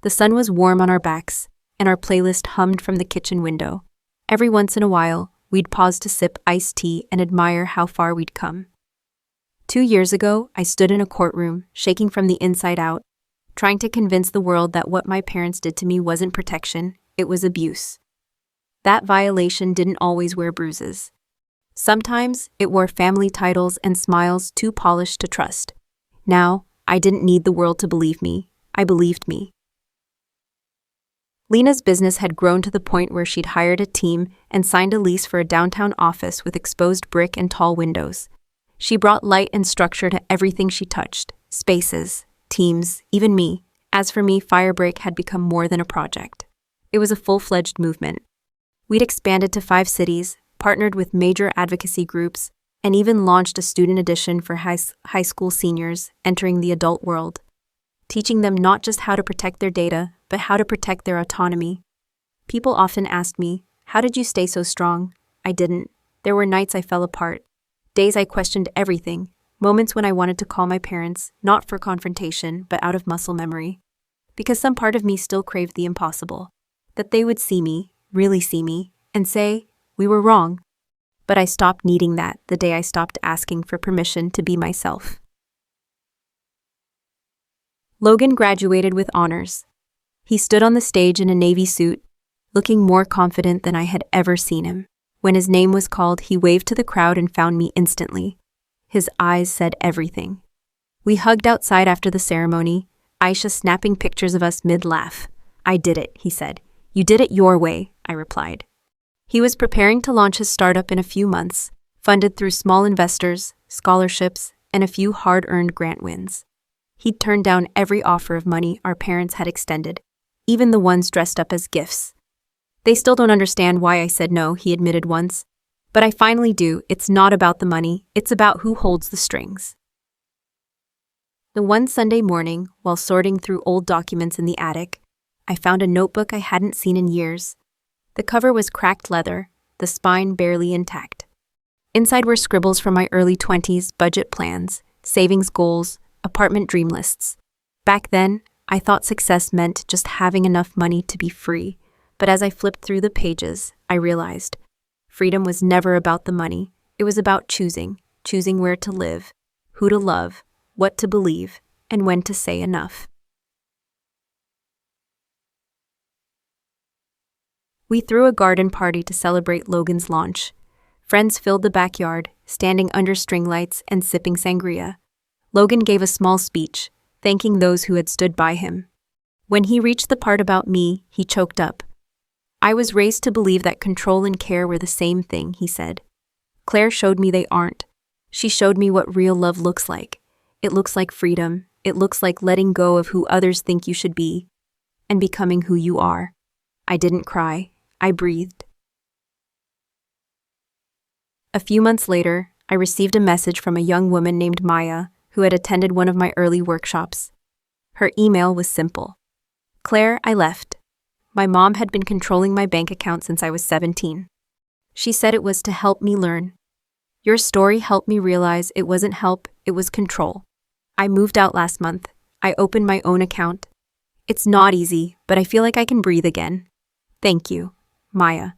The sun was warm on our backs, and our playlist hummed from the kitchen window. Every once in a while, we'd pause to sip iced tea and admire how far we'd come. 2 years ago, I stood in a courtroom, shaking from the inside out, trying to convince the world that what my parents did to me wasn't protection, it was abuse. That violation didn't always wear bruises. Sometimes it wore family titles and smiles too polished to trust. Now, I didn't need the world to believe me. I believed me. Lena's business had grown to the point where she'd hired a team and signed a lease for a downtown office with exposed brick and tall windows. She brought light and structure to everything she touched: spaces, teams, even me. As for me, Firebreak had become more than a project. It was a full-fledged movement. We'd expanded to 5 cities, partnered with major advocacy groups, and even launched a student edition for high school seniors entering the adult world, teaching them not just how to protect their data, but how to protect their autonomy. People often asked me, "How did you stay so strong?" I didn't. There were nights I fell apart, days I questioned everything, moments when I wanted to call my parents, not for confrontation, but out of muscle memory. Because some part of me still craved the impossible, that they would see me, really see me, and say, "We were wrong." But I stopped needing that the day I stopped asking for permission to be myself. Logan graduated with honors. He stood on the stage in a navy suit, looking more confident than I had ever seen him. When his name was called, he waved to the crowd and found me instantly. His eyes said everything. We hugged outside after the ceremony, Aisha snapping pictures of us mid-laugh. "I did it," he said. "You did it your way," I replied. He was preparing to launch his startup in a few months, funded through small investors, scholarships, and a few hard-earned grant wins. He'd turned down every offer of money our parents had extended, even the ones dressed up as gifts. "They still don't understand why I said no," he admitted once. "But I finally do. It's not about the money, it's about who holds the strings." The one Sunday morning, while sorting through old documents in the attic, I found a notebook I hadn't seen in years. The cover was cracked leather, the spine barely intact. Inside were scribbles from my early 20s, budget plans, savings goals, apartment dream lists. Back then, I thought success meant just having enough money to be free. But as I flipped through the pages, I realized freedom was never about the money. It was about choosing where to live, who to love, what to believe, and when to say enough. We threw a garden party to celebrate Logan's launch. Friends filled the backyard, standing under string lights and sipping sangria. Logan gave a small speech, thanking those who had stood by him. When he reached the part about me, he choked up. "I was raised to believe that control and care were the same thing," he said. "Claire showed me they aren't. She showed me what real love looks like. It looks like freedom. It looks like letting go of who others think you should be and becoming who you are." I didn't cry. I breathed. A few months later, I received a message from a young woman named Maya who had attended one of my early workshops. Her email was simple. "Claire, I left. My mom had been controlling my bank account since I was 17. She said it was to help me learn. Your story helped me realize it wasn't help, it was control. I moved out last month. I opened my own account. It's not easy, but I feel like I can breathe again. Thank you, Maya."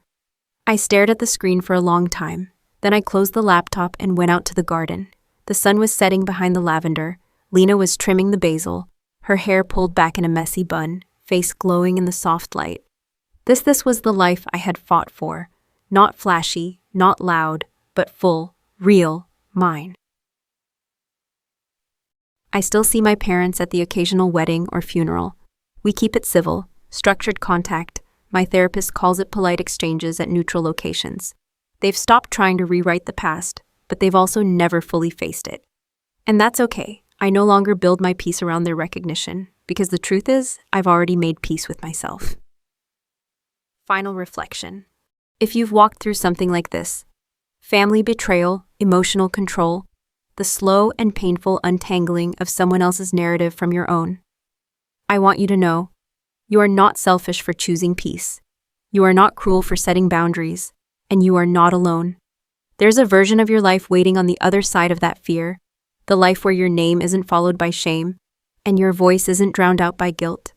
I stared at the screen for a long time. Then I closed the laptop and went out to the garden. The sun was setting behind the lavender. Lena was trimming the basil, her hair pulled back in a messy bun, face glowing in the soft light. This was the life I had fought for. Not flashy, not loud, but full, real, mine. I still see my parents at the occasional wedding or funeral. We keep it civil, structured contact. My therapist calls it polite exchanges at neutral locations. They've stopped trying to rewrite the past, but they've also never fully faced it. And that's okay. I no longer build my peace around their recognition, because the truth is, I've already made peace with myself. Final reflection. If you've walked through something like this, family betrayal, emotional control, the slow and painful untangling of someone else's narrative from your own, I want you to know, you are not selfish for choosing peace. You are not cruel for setting boundaries, and you are not alone. There's a version of your life waiting on the other side of that fear, the life where your name isn't followed by shame, and your voice isn't drowned out by guilt,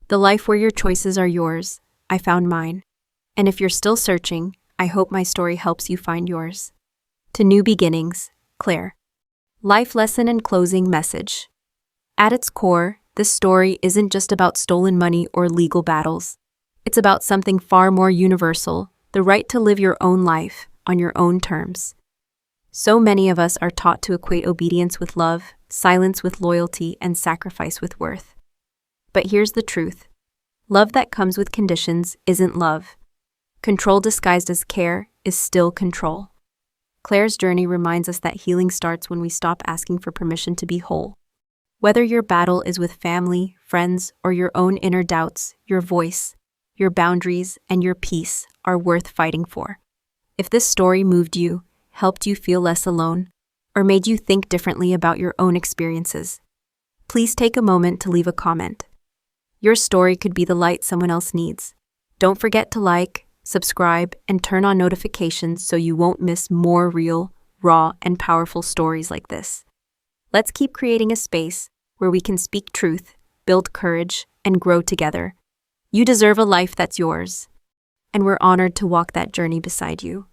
the life where your choices are yours. I found mine. And if you're still searching, I hope my story helps you find yours. To New Beginnings, Claire. Life lesson and closing message. At its core, this story isn't just about stolen money or legal battles. It's about something far more universal, the right to live your own life on your own terms. So many of us are taught to equate obedience with love, silence with loyalty, and sacrifice with worth. But here's the truth. Love that comes with conditions isn't love. Control disguised as care is still control. Claire's journey reminds us that healing starts when we stop asking for permission to be whole. Whether your battle is with family, friends, or your own inner doubts, your voice, your boundaries, and your peace are worth fighting for. If this story moved you, helped you feel less alone, or made you think differently about your own experiences, please take a moment to leave a comment. Your story could be the light someone else needs. Don't forget to like, subscribe, and turn on notifications so you won't miss more real, raw, and powerful stories like this. Let's keep creating a space where we can speak truth, build courage, and grow together. You deserve a life that's yours, and we're honored to walk that journey beside you.